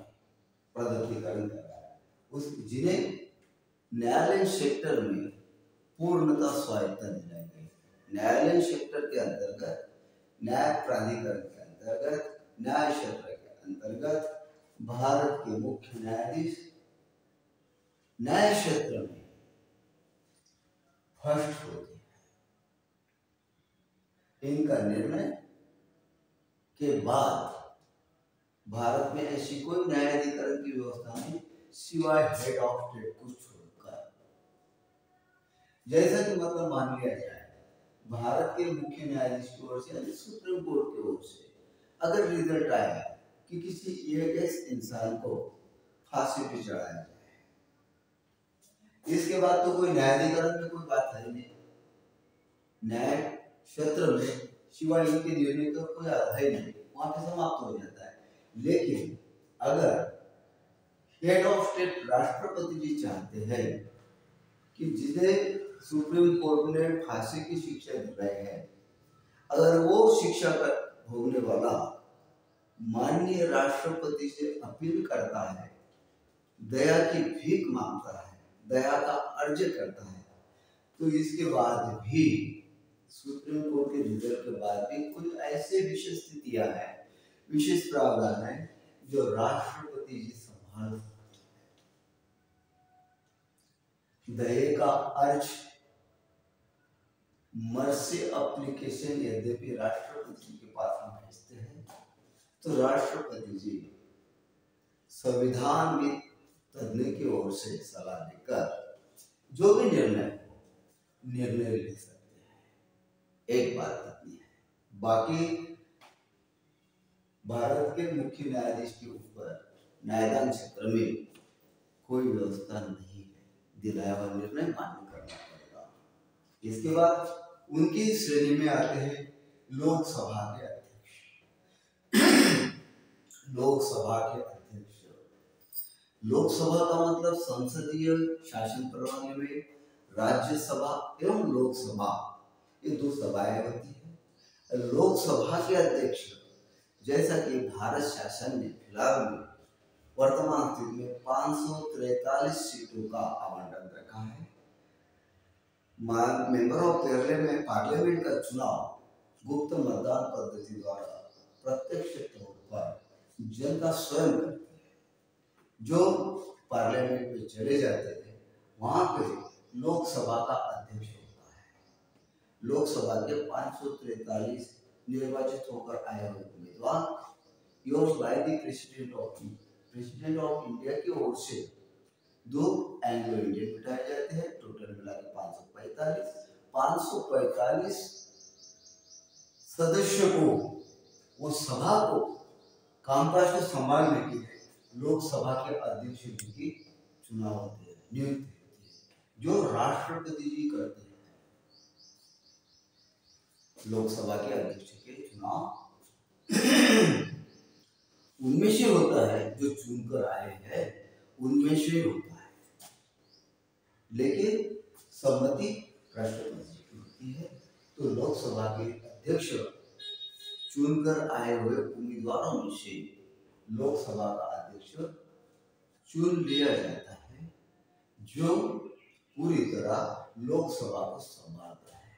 [SPEAKER 1] प्रगतिकरण कर रहा है। उस जिन्हें न्यायालयीन सेक्टर में पूर्णतः स्वायत्तता दिलाई गई। न्यायालयीन सेक्टर के अंतर्गत, न्याय प्राधिकरण के अंतर्गत, न्याय क्षेत्र के अंतर्गत भारत के मुख्य न्यायाधीश न्याय क्षेत्र में फर्स्ट होते हैं। इनका निर्णय के बाद भारत में ऐसी कोई न्यायाधिकरण की व्यवस्था नहीं, सिवाय हेड ऑफ स्टेट को छोड़कर। जैसा कि मतलब मान लिया जाए, भारत के मुख्य न्यायाधीश की ओर से यानी सुप्रीम कोर्ट की ओर से अगर रिजल्ट आया कि किसी एक इंसान को फांसी पे चढ़ाया जाए, इसके बाद तो कोई न्यायाधिकरण में कोई बात है नहीं, न्याय क्षेत्र में सिवाय इनके निर्णय का कोई है नहीं, वहां पे समाप्त हो जाता है। लेकिन अगर हेड ऑफ स्टेट राष्ट्रपति जी चाहते हैं कि जिन्हें सुप्रीम कोर्ट ने फांसी की शिक्षा दिलाई है, अगर वो शिक्षा का भोगने वाला माननीय राष्ट्रपति से अपील करता है, दया की भीख मांगता है, दया का अर्ज करता है, तो इसके बाद भी सुप्रीम कोर्ट के रिजल्ट के बाद भी कुछ ऐसे विशेष स्थितियां हैं, विशेष प्रावधान है जो राष्ट्रपति जी संभाल सकते हैं। दया का अर्ज, मर्सी एप्लीकेशन यद्यपि राष्ट्रपति के पास हम भेजते हैं, तो राष्ट्रपति जी संविधान में तज्ञ की ओर से सलाह लेकर जो भी निर्णय ले सकते हैं। एक बात इतनी है, बाकी भारत के मुख्य न्यायाधीश के ऊपर न्यायदान क्षेत्र में कोई व्यवस्था नहीं है, दिलाया हुआ निर्णय मान्य करना पड़ेगा। इसके बाद उनकी श्रेणी में आते हैं लोकसभा के अध्यक्ष। लोकसभा के अध्यक्ष, लोकसभा का मतलब संसदीय शासन प्रणाली में राज्यसभा एवं लोकसभा, ये 2 सभाएं होती है। लोकसभा के अध्यक्ष, जैसा कि भारत शासन ने फिलहाल में वर्तमान स्थिति में 543 सीटों का आवंटन रखा है। मेंबर ऑफ पार्लियामेंट का चुनाव गुप्त मतदान पद्धति द्वारा प्रत्यक्ष तौर पर जनता स्वयं करती है। जो पार्लियामेंट में चले जाते हैं, वहां पे लोकसभा का अध्यक्ष होता है। लोकसभा के 543 निर्वाचित होकर आए हुए उम्मीदवार your by the president of India की ओर से 2 एंग्लो इंडियन बिठाए जाते हैं। टोटल मिला के 545 सदस्य को, वो सभा को, कामकाज को संभालने के लिए लोकसभा के अध्यक्ष जी की चुनाव होते हैं, नियुक्ति होती है, जो राष्ट्रपति जी करते हैं। लोकसभा के अध्यक्ष के चुनाव उनमें से होता है, जो चुनकर आए हैं उनमें से होता है, लेकिन सम्मति राष्ट्रपति जी की होती है। तो लोकसभा के अध्यक्ष चुनकर आए हुए उम्मीदवारों में से लोकसभा का अध्यक्ष चुन लिया जाता है, जो पूरी तरह लोकसभा को संभालता है।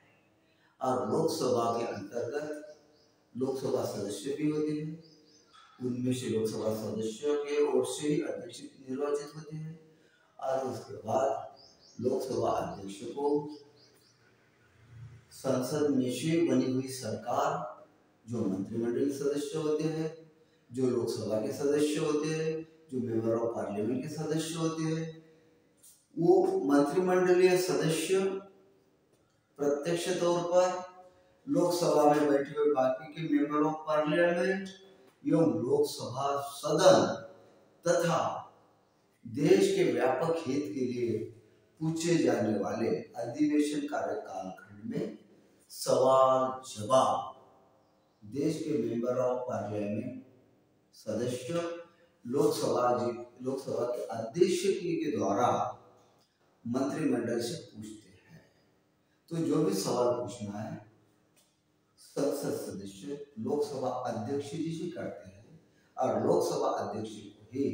[SPEAKER 1] और लोकसभा के अंतर्गत लोकसभा सदस्य भी होते हैं, उनमें से लोकसभा सदस्यों के ओर से ही अध्यक्ष निर्वाचित होते हैं। और उसके बाद लोकसभा अध्यक्ष को संसद में से बनी हुई सरकार, जो मंत्रिमंडल सदस्य होते हैं, जो लोकसभा के सदस्य होते हैं, जो मेंबर ऑफ पार्लियामेंट के सदस्य होते हैं, वो मंत्रिमंडलीय सदस्य प्रत्यक्ष तौर पर लोकसभा में बैठे हुए बाकी के मेंबर ऑफ पार्लियामेंट एवं लोकसभा सदन तथा देश के व्यापक हित के लिए पूछे जाने वाले अधिवेशन कार्यकाल खंड में सवाल जवाब देश के मेंबर ऑफ पार्लियामेंट सदस्य लोकसभा के अध्यक्ष के द्वारा मंत्रिमंडल से पूछते हैं। तो जो भी सवाल पूछना है संसद सदस्य लोकसभा अध्यक्ष जी से करते हैं, और लोकसभा अध्यक्ष को ही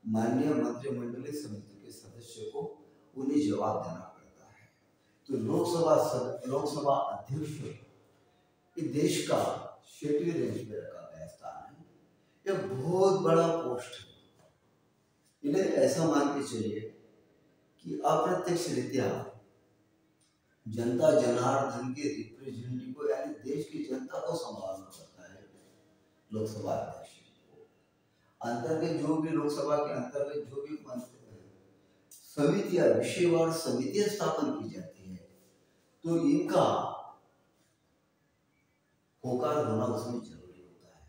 [SPEAKER 1] माननीय मंत्रिमंडलीय समिति के सदस्य को उन्हें जवाब देना पड़ता है। तो लोकसभा अध्यक्ष इस देश का शेट्टी रेंज में रखा गया स्थान है। यह बहुत बड़ा पोस्ट है। इन्हें ऐसा मान के चलिए कि अप्रत्यक्ष रीत्या जनता जनार्दन के रिप्रेजेंटेटिव को, यानी देश की जनता को संभालना पड़ता है लोकसभा अध्यक्ष को। अंतर्गत जो भी लोकसभा के अंतर्गत जो भी समितियां, विषयवार समितियां स्थापन की जाती है, तो इनका होकार होना उसमें जरूरी होता है,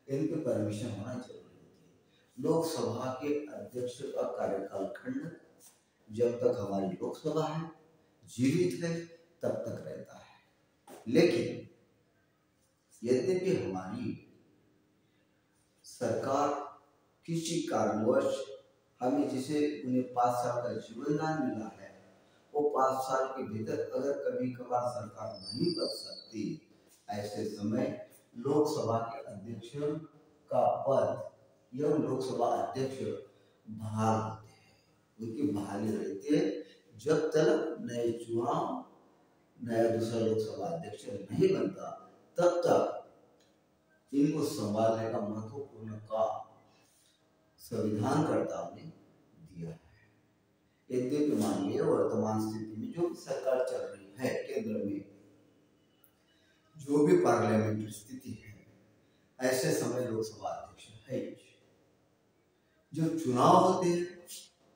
[SPEAKER 1] इनके परमिशन होना जरूरी होती है। लोकसभा के अध्यक्ष का कार्यकाल खंड जब तक हमारी लोकसभा है, जीवित है, तब तक रहता है। लेकिन यद्यपि हमारी सरकार किसी कारणवश हमें जिसे उन्हें 5 साल का जीवनदान मिला है, वो 5 साल के भीतर अगर कभी कभार सरकार नहीं बच सकती, ऐसे समय लोकसभा के अध्यक्ष का पद एवं लोकसभा अध्यक्ष बहाल होते हैं, उनकी बहाली रहती है जब तक नए चुनाव, नया दूसरा लोकसभा अध्यक्ष नहीं बनता, तब तक इनको संभालने का महत्वपूर्ण काम संविधानकर्ताओं ने दिया है। यद्यपि मानिए वर्तमान स्थिति में जो सरकार चल रही है, केंद्र में जो भी पार्लियामेंट्री स्थिति है, ऐसे समय लोकसभा अध्यक्ष है। जो चुनाव होते हैं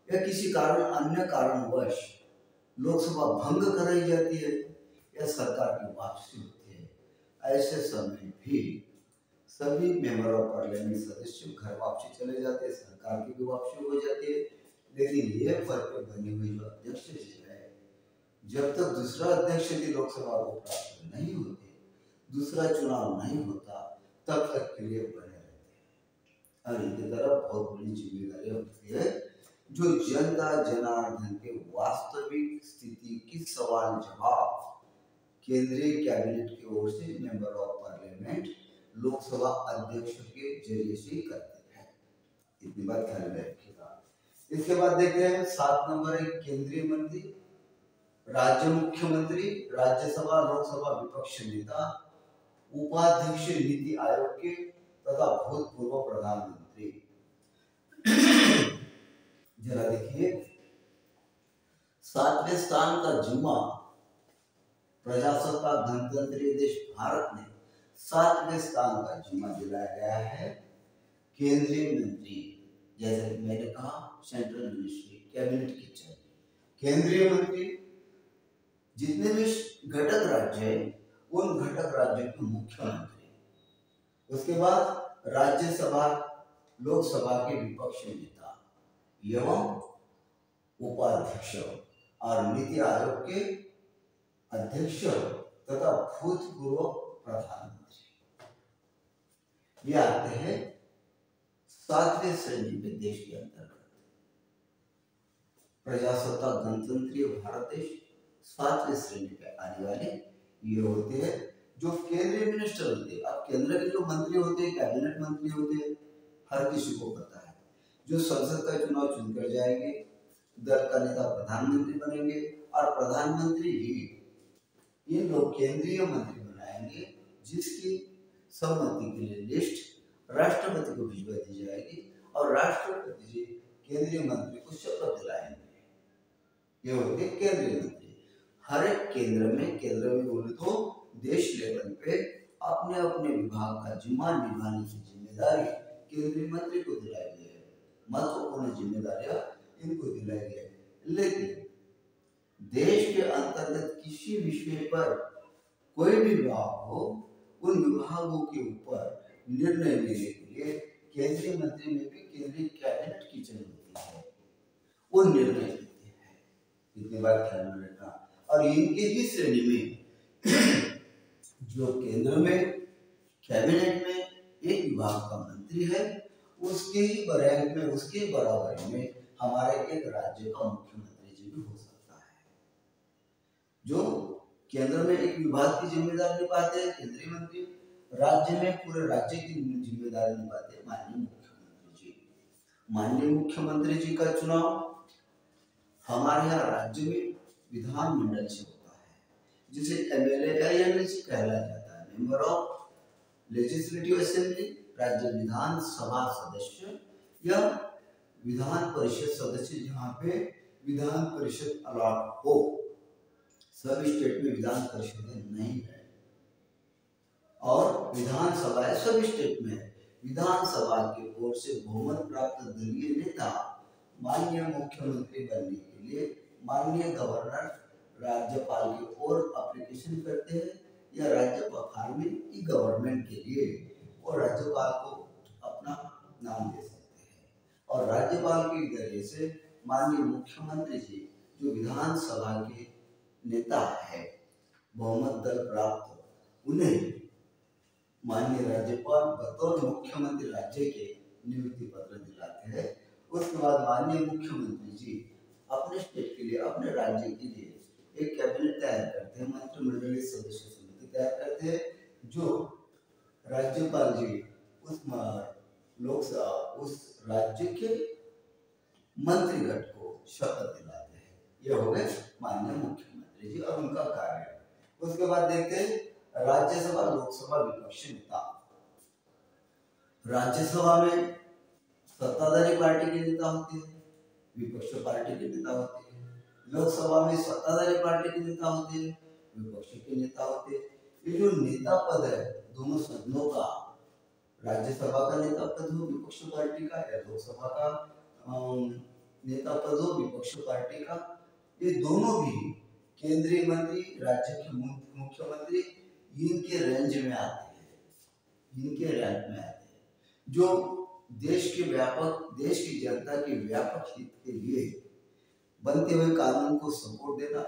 [SPEAKER 1] या किसी कारण अन्य कारणवश लोकसभा भंग कराई जाती है या सरकार की वापसी होती है, ऐसे समय भी सभी मेंबर ऑफ पार्लियामेंट सदस्य घर वापसी चले जाते हैं, सरकार की भी वापसी हो जाती है। लेकिन ये फर्क बनी हुई जो अध्यक्ष जी है, जब तक दूसरा अध्यक्ष जी लोकसभा को प्राप्त नहीं होते, दूसरा चुनाव नहीं होता, तब तक के लिए बने रहते हैं। और इनकी तरफ बहुत बड़ी जिम्मेदारी होती है, जो जनता जनार्दन के वास्तविक स्थिति की सवाल जवाब केंद्रीय कैबिनेट की ओर से मेंबर ऑफ पार्लियामेंट लोकसभा अध्यक्ष के जरिए से करते हैं। इतनी बात ख्याल में रखिएगा। इसके बाद देखते हैं 7 नंबर है केंद्रीय मंत्री, राज्य मुख्यमंत्री, राज्यसभा लोकसभा विपक्ष नेता, उपाध्यक्ष नीति आयोग के तथा भूतपूर्व प्रधानमंत्री। जरा देखिए, 7वें स्थान का जिम्मा प्रजासत्ताक गणतंत्रीय देश भारत ने 7वें स्थान का जिम्मा दिलाया गया है केंद्रीय मंत्री। जैसे मैंने कहा, सेंट्रल मिनिस्ट्री, कैबिनेट की चाहिए केंद्रीय मंत्री। जितने भी घटक राज्य है उन घटक राज्यों के मुख्यमंत्री, उसके बाद राज्यसभा लोकसभा के विपक्षी नेता एवं उपाध्यक्ष और नीति आयोग के अध्यक्ष तथा भूतपूर्व प्रधानमंत्री, ये आते हैं 7वें श्रेणी में देश के अंतर्गत। प्रजासत्ताक गणतंत्रीय भारत देश 7वें श्रेणी पे आने वाले ये होते हैं जो केंद्रीय मिनिस्टर होते हैं। अब केंद्र के जो मंत्री होते हैं, कैबिनेट मंत्री होते हैं, हर किसी को पता है, जो संसद का चुनाव चुनकर जाएंगे, दल का नेता प्रधानमंत्री बनेंगे और प्रधानमंत्री ही ये लोग केंद्रीय मंत्री बनाएंगे, जिसकी सम्मति के लिए लिस्ट राष्ट्रपति को भिजवा दी जाएगी और राष्ट्रपति जी केंद्रीय मंत्री को शपथ दिलाएंगे। ये होते केंद्रीय मंत्री। हर एक केंद्र में बोले तो देश लेवल पे अपने अपने विभाग का जिम्मा निभाने की जिम्मेदारी केंद्रीय मंत्री को दिलाई गई है। महत्वपूर्ण जिम्मेदारियां इनको दिलाई गई है। लेकिन देश के अंतर्गत किसी विषय पर कोई भी विभाग हो, उन विभागों के ऊपर निर्णय लेने के लिए केंद्रीय मंत्री में भी केंद्रीय कैबिनेट की जरूरत है, वो निर्णय लेते हैं। इतनी बात ख्याल में रखना। और इनके ही श्रेणी में जो केंद्र में कैबिनेट में एक विभाग का मंत्री है, उसके ही रैंक में, उसके बराबरी में हमारे एक राज्य का मुख्यमंत्री जी भी हो सकता है। जो केंद्र में एक विभाग की जिम्मेदारी निभाते हैं केंद्रीय मंत्री, राज्य में पूरे राज्य की जिम्मेदारी निभाते हैं माननीय मुख्यमंत्री जी। माननीय मुख्यमंत्री जी का चुनाव हमारे यहाँ राज्य में विधानमंडल से होता है, जिसे एमएलए या एमएलसी कहलाया जाता है, मेंबर ऑफ लेजिस्लेटिव असेंबली, राज्य विधानसभा सदस्य या विधान परिषद सदस्य, जहाँ पे विधान परिषद अलॉट हो। सभी स्टेट में विधान परिषद नहीं है और विधानसभा सभी स्टेट में है। विधानसभा की ओर से बहुमत प्राप्त दलीय नेता माननीय मुख्यमंत्री बनने के लिए माननीय गवर्नर राज्यपाल की ओर एप्लीकेशन करते हैं या राज्यपाल में ई गवर्नमेंट के लिए और राज्यपाल को अपना नाम दे सकते हैं। और राज्यपाल के जरिए से माननीय मुख्यमंत्री जी जो विधानसभा के नेता है, बहुमत दल प्राप्त, उन्हें माननीय राज्यपाल बतौर मुख्यमंत्री राज्य के नियुक्ति पत्र दिलाते हैं। उसके बाद माननीय मुख्यमंत्री जी अपने स्टेट के लिए, अपने राज्य के लिए एक कैबिनेट तैयार करते हैं, मंत्रिमंडलीय सदस्य समिति तैयार करते हैं, जो राज्यपाल जी उस लोकसभा उस राज्य के मंत्रीगण को शपथ दिलाते हैं। ये हो गए माननीय मुख्यमंत्री जी और उनका कार्य। उसके बाद देखते हैं राज्यसभा लोकसभा विपक्षी नेता। राज्यसभा में सत्ताधारी पार्टी के नेता होते हैं, विपक्ष पार्टी के नेता होते हैं। लोकसभा में सत्ताधारी पार्टी के नेता होते हैं, विपक्ष के नेता होते हैं। ये जो नेता पद है दोनों सदनों का, राज्यसभा का नेता पद हो विपक्ष पार्टी का या लोकसभा का नेता पद हो विपक्ष पार्टी का, ये दोनों भी केंद्रीय मंत्री, राज्य के मुख्यमंत्री, इनके रेंज में आते हैं, इनके रैंक में आते हैं, जो देश की जनता के व्यापक हित के लिए बनते हुए कानून को सपोर्ट देना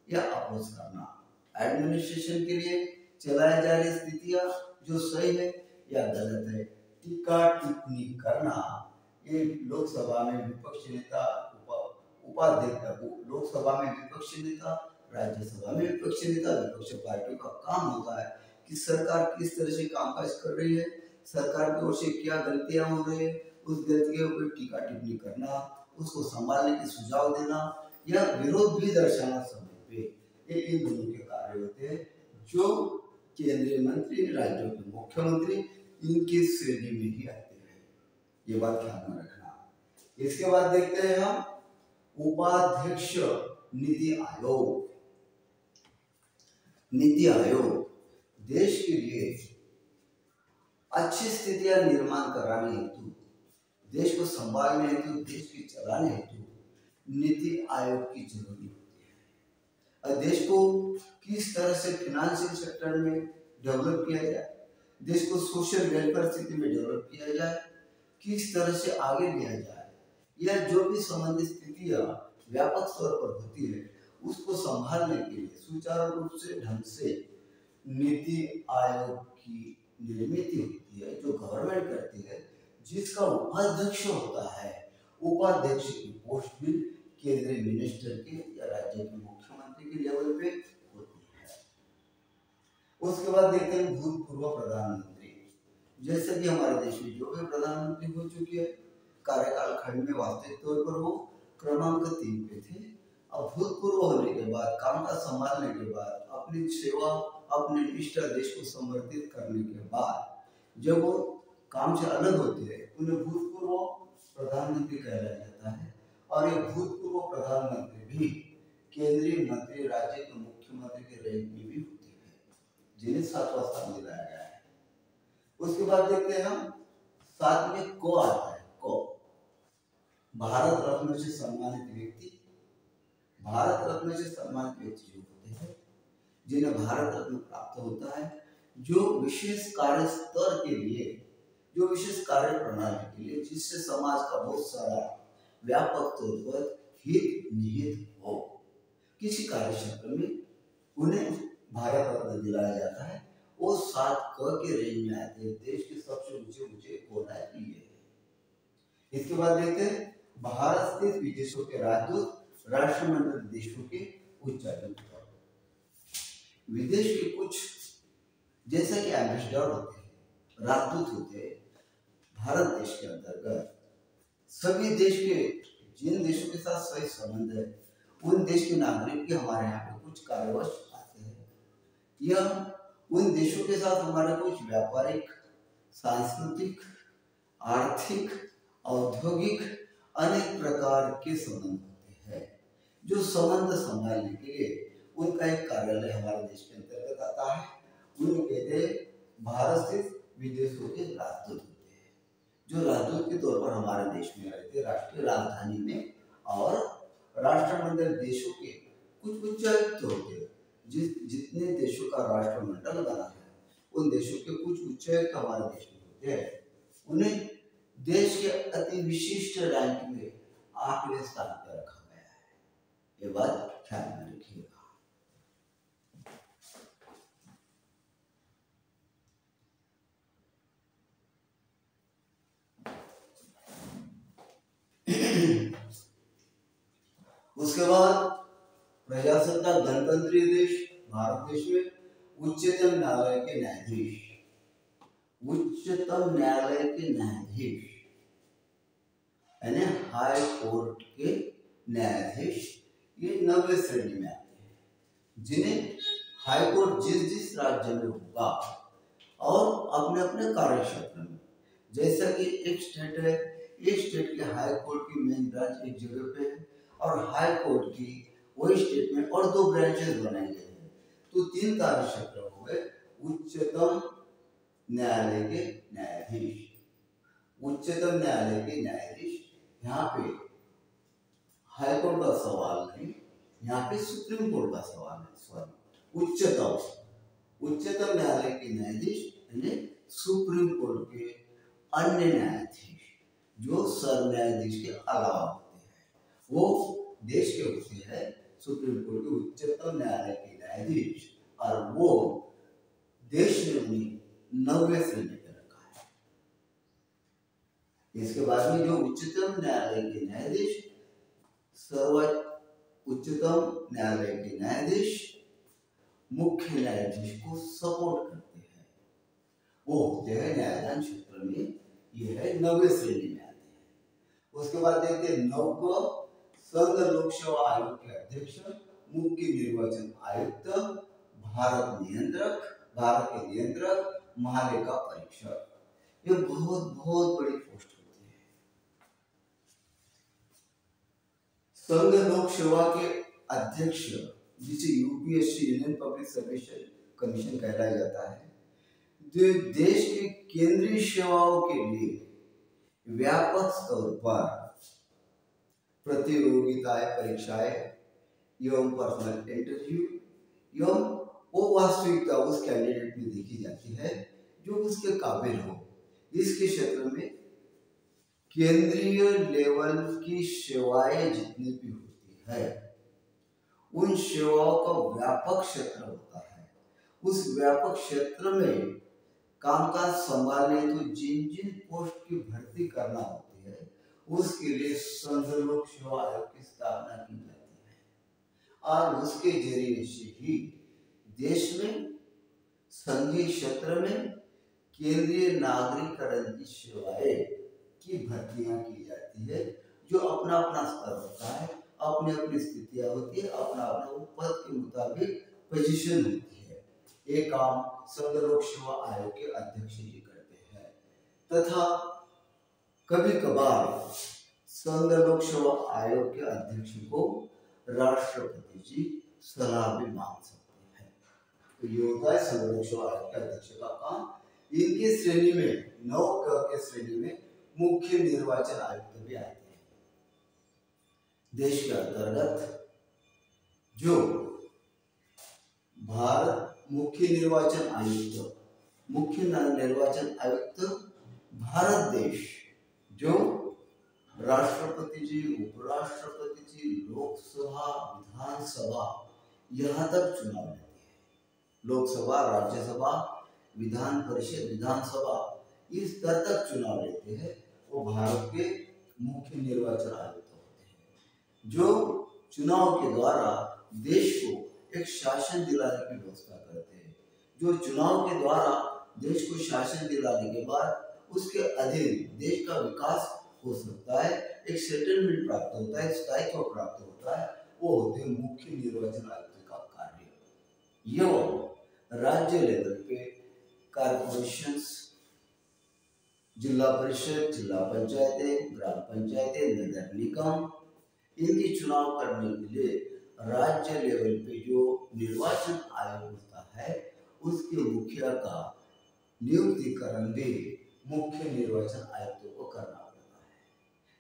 [SPEAKER 1] या अपोज करना, एडमिनिस्ट्रेशन के लिए चलाए जा रही स्थितियां जो सही है या गलत है, टीका टिप्पणी करना। ये लोकसभा में विपक्षी नेता, उपाध्यक्ष, लोकसभा में विपक्षी नेता, राज्यसभा में विपक्षी नेता, विपक्ष पार्टी का काम होता है कि सरकार किस तरह से कामकाज कर रही है, सरकार की ओर से क्या गलतियां हो रही है, उस गलती के ऊपर टीका टिप्पणी करना, उसको संभालने के सुझाव देना या विरोध भी दर्शाना समय पे, ये इन दोनों के कार्य होते हैं जो केंद्रीय मंत्री, राज्यों के मुख्यमंत्री, इनकी श्रेणी में ही आते हैं। ये बात ध्यान में रखना। इसके बाद देखते हैं हम उपाध्यक्ष नीति आयोग। नीति आयोग देश के लिए अच्छी स्थितियां निर्माण कराने हेतु, देश को संभालने हेतु, देश की चलाने हेतु नीति आयोग की जरूरी होती है। और देश को किस तरह से फाइनेंशियल सेक्टर में डेवलप किया जाए, देश को सोशल वेलफेयर स्थिति में डेवलप किया जाए, किस तरह से आगे लिया जाए, यह जो भी संबंधित स्थितियाँ व्यापक स्तर पर होती है उसको संभालने के लिए सुचारू रूप से ढंग से नीति आयोग की निर्मित होती है जो गवर्नमेंट करती है, जिसका उपाध्यक्ष होता है। उपाध्यक्ष की पोस्ट भी केंद्रीय मिनिस्टर के या राज्य के मुख्यमंत्री के लेवल पे होती है। उसके बाद देखते हैं भूतपूर्व प्रधानमंत्री। जैसे कि हमारे देश में जो भी प्रधानमंत्री हो चुके हैं कार्यकाल खंड में वास्तविक तौर पर वो क्रमांक 3 पे थे। अब भूतपूर्व होने के बाद काम का संभालने के बाद अपनी सेवा अपने निष्ठा देश को समर्पित करने के बाद जब वो काम से अलग होते हैं उन्हें भूतपूर्व प्रधानमंत्री कहलाया जाता है। और ये भूतपूर्व प्रधानमंत्री भी केंद्रीय मंत्री राज्य के मुख्यमंत्री के रैंक में भी होते हैं, जिन्हें 7वां स्थान दिलाया गया है। उसके बाद देखते हैं हम साथ में को आता है। को भारत रत्न से सम्मानित व्यक्ति, भारत रत्न से सम्मानित व्यक्ति जो होते हैं जिन्हें भारत रत्न प्राप्त होता है, जो विशेष कार्य स्तर के लिए, जो विशेष कार्य प्रणाली के लिए, जिससे समाज का बहुत सारा व्यापक तौर पर हित निहित हो, किसी कार्य क्षेत्र में उन्हें भारत रत्न दिलाया जाता है। वो 7 क के रेंज में आते हैं, देश के सबसे ऊंचे ऊंचे कोडाई लिए है। इसके बाद देखते हैं भारत स्थित विदेशों के राजदूत, राष्ट्रमंडल देशों के उच्चायुक्त। विदेश के कुछ जैसा कि एम्बेसडर होते हैं, राजदूत होते हैं भारत देश के अंतर्गत, सभी देश के जिन देशों के साथ सही संबंध है उन देश के नागरिक के हमारे यहाँ पे कुछ कार्यवश आते हैं। यह उन देशों के साथ हमारे कुछ व्यापारिक, सांस्कृतिक, आर्थिक, औद्योगिक अनेक प्रकार के संबंध होते हैं, जो संबंध संभालने के लिए उनका एक कार्यालय हमारे देश के अंतर्गत आता है। उन्हें कहते हैं भारत स्थित विदेशों के राजदूत होते हैं, जो राजदूत के तौर पर हमारे देश में रहते हैं, राष्ट्रीय राजधानी में। और राष्ट्रमंडल देशों के कुछ उच्चायुक्त होते हैं, जितने देशों का राष्ट्रमंडल बना है उन देशों के कुछ उच्चायुक्त हमारे देश में होते हैं। उन्हें देश के अति विशिष्ट रैंक में 8वें स्थान पर रखा गया है। ये बात ख्याल में रखिएगा। उसके बाद प्रजासत्ताक गणतंत्रीय देश भारत देश में उच्चतम न्यायालय के न्यायाधीश, उच्चतम न्यायालय के न्यायाधीश यानी हाई कोर्ट के न्यायाधीश, ये 90 श्रेणी में आते हैं, जिन्हें हाई कोर्ट जिस राज्य में होगा और अपने अपने कार्य क्षेत्र में, जैसा कि एक स्टेट है, एक स्टेट के हाई कोर्ट की मेन ब्रांच एक जगह पे है और हाई कोर्ट की वही स्टेट में और 2 ब्रांचेस बनाई गई है, तो 3 कार्य क्षेत्र हो गए। उच्चतम न्यायालय के न्यायाधीश, उच्चतम न्यायालय के न्यायाधीश, यहाँ पे हाई कोर्ट का सवाल नहीं, यहाँ पे सुप्रीम कोर्ट का सवाल है। सॉरी, उच्चतम न्यायालय के न्यायाधीश यानी सुप्रीम कोर्ट के अन्य न्यायाधीश जो सर न्यायाधीश के अलावा होते हैं, वो देश के होते हैं सुप्रीम कोर्ट के उच्चतम न्यायालय के न्यायाधीश, और वो देश ने उन्हें 90 श्रेणी पे रखा है। इसके बाद में जो उच्चतम न्यायालय के न्यायाधीश, सर्वोच्च उच्चतम न्यायालय के न्यायाधीश मुख्य न्यायाधीश को सपोर्ट करते हैं, वो होते हैं न्यायदान क्षेत्र में, ये है 90 श्रेणी में आते हैं। उसके बाद देखते हैं 9 को संघ लोक सेवा आयोग के अध्यक्ष, मुख्य निर्वाचन आयुक्त, भारत के नियंत्रक, महालेखा परीक्षक। ये बहुत बहुत बड़ी पोस्ट होती है। संघ लोक सेवा के अध्यक्ष, जिसे UPSC union public service commission कहलाया जाता है, जो देश की केंद्रीय सेवाओं के लिए व्यापक स्तर पर प्रतियोगिताएं, परीक्षाएं एवं पर्सनल इंटरव्यू एवं वो वास्तविकता उस कैंडिडेट में देखी जाती है जो उसके काबिल हो। इसके क्षेत्र में केंद्रीय लेवल की सेवाएं जितनी भी होती है उन सेवाओं का व्यापक क्षेत्र होता है। उस व्यापक क्षेत्र में कामकाज संभालने तो जिन जिन पोस्ट की भर्ती करना होती है उसके लिए संघ लोक सेवा आयोग की स्थापना की जाती है और उसके जरिए से ही देश में संघीय क्षेत्र में केंद्रीय नागरिकरण की सेवाएं की भर्तियां की जाती है। जो अपना अपना स्तर होता है, अपनी अपनी स्थितियां होती है, अपना अपना पद के मुताबिक पोजीशन होती है। ये काम संघ लोक सेवा आयोग के अध्यक्ष जी करते हैं तथा कभी कभार संघ लोक सेवा आयोग के अध्यक्ष को राष्ट्रपति जी सलाह भी मांग सकते हैं। तो ये होता है संघ लोक सेवा आयोग के अध्यक्ष का काम। इनकी श्रेणी में 9 के श्रेणी में मुख्य निर्वाचन आयुक्त भी आते हैं। देश के अंतर्गत जो भारत मुख्य निर्वाचन आयुक्त भारत देश जो राष्ट्रपति जी, उपराष्ट्रपति जी, लोकसभा, विधानसभा यहाँ तक चुनाव लेते हैं। लोकसभा, राज्यसभा, विधान परिषद, विधानसभा इस स्तर तक चुनाव लेते हैं। वो भारत के मुख्य निर्वाचन आयुक्त होते हैं जो चुनाव के द्वारा देश को एक शासन दिलाने की व्यवस्था करते हैं। जो चुनाव के द्वारा देश को शासन दिलाने के बाद उसके अधीन देश का विकास हो सकता है, एक सेटलमेंट प्राप्त होता है, स्थायित्व प्राप्त होता है, वो होते हैं मुख्य निर्वाचन आयुक्त का कार्य। यह राज्य लेवल पे कॉर्पोरेशंस, जिला परिषद, जिला पंचायतें, ग्राम पंचायतें, नगर निगम इनकी चुनाव करने के लिए राज्य लेवल पे जो निर्वाचन आयोग होता है उसके मुखिया का नियुक्तिकरण भी मुख्य निर्वाचन आयुक्तों को करना पड़ता है।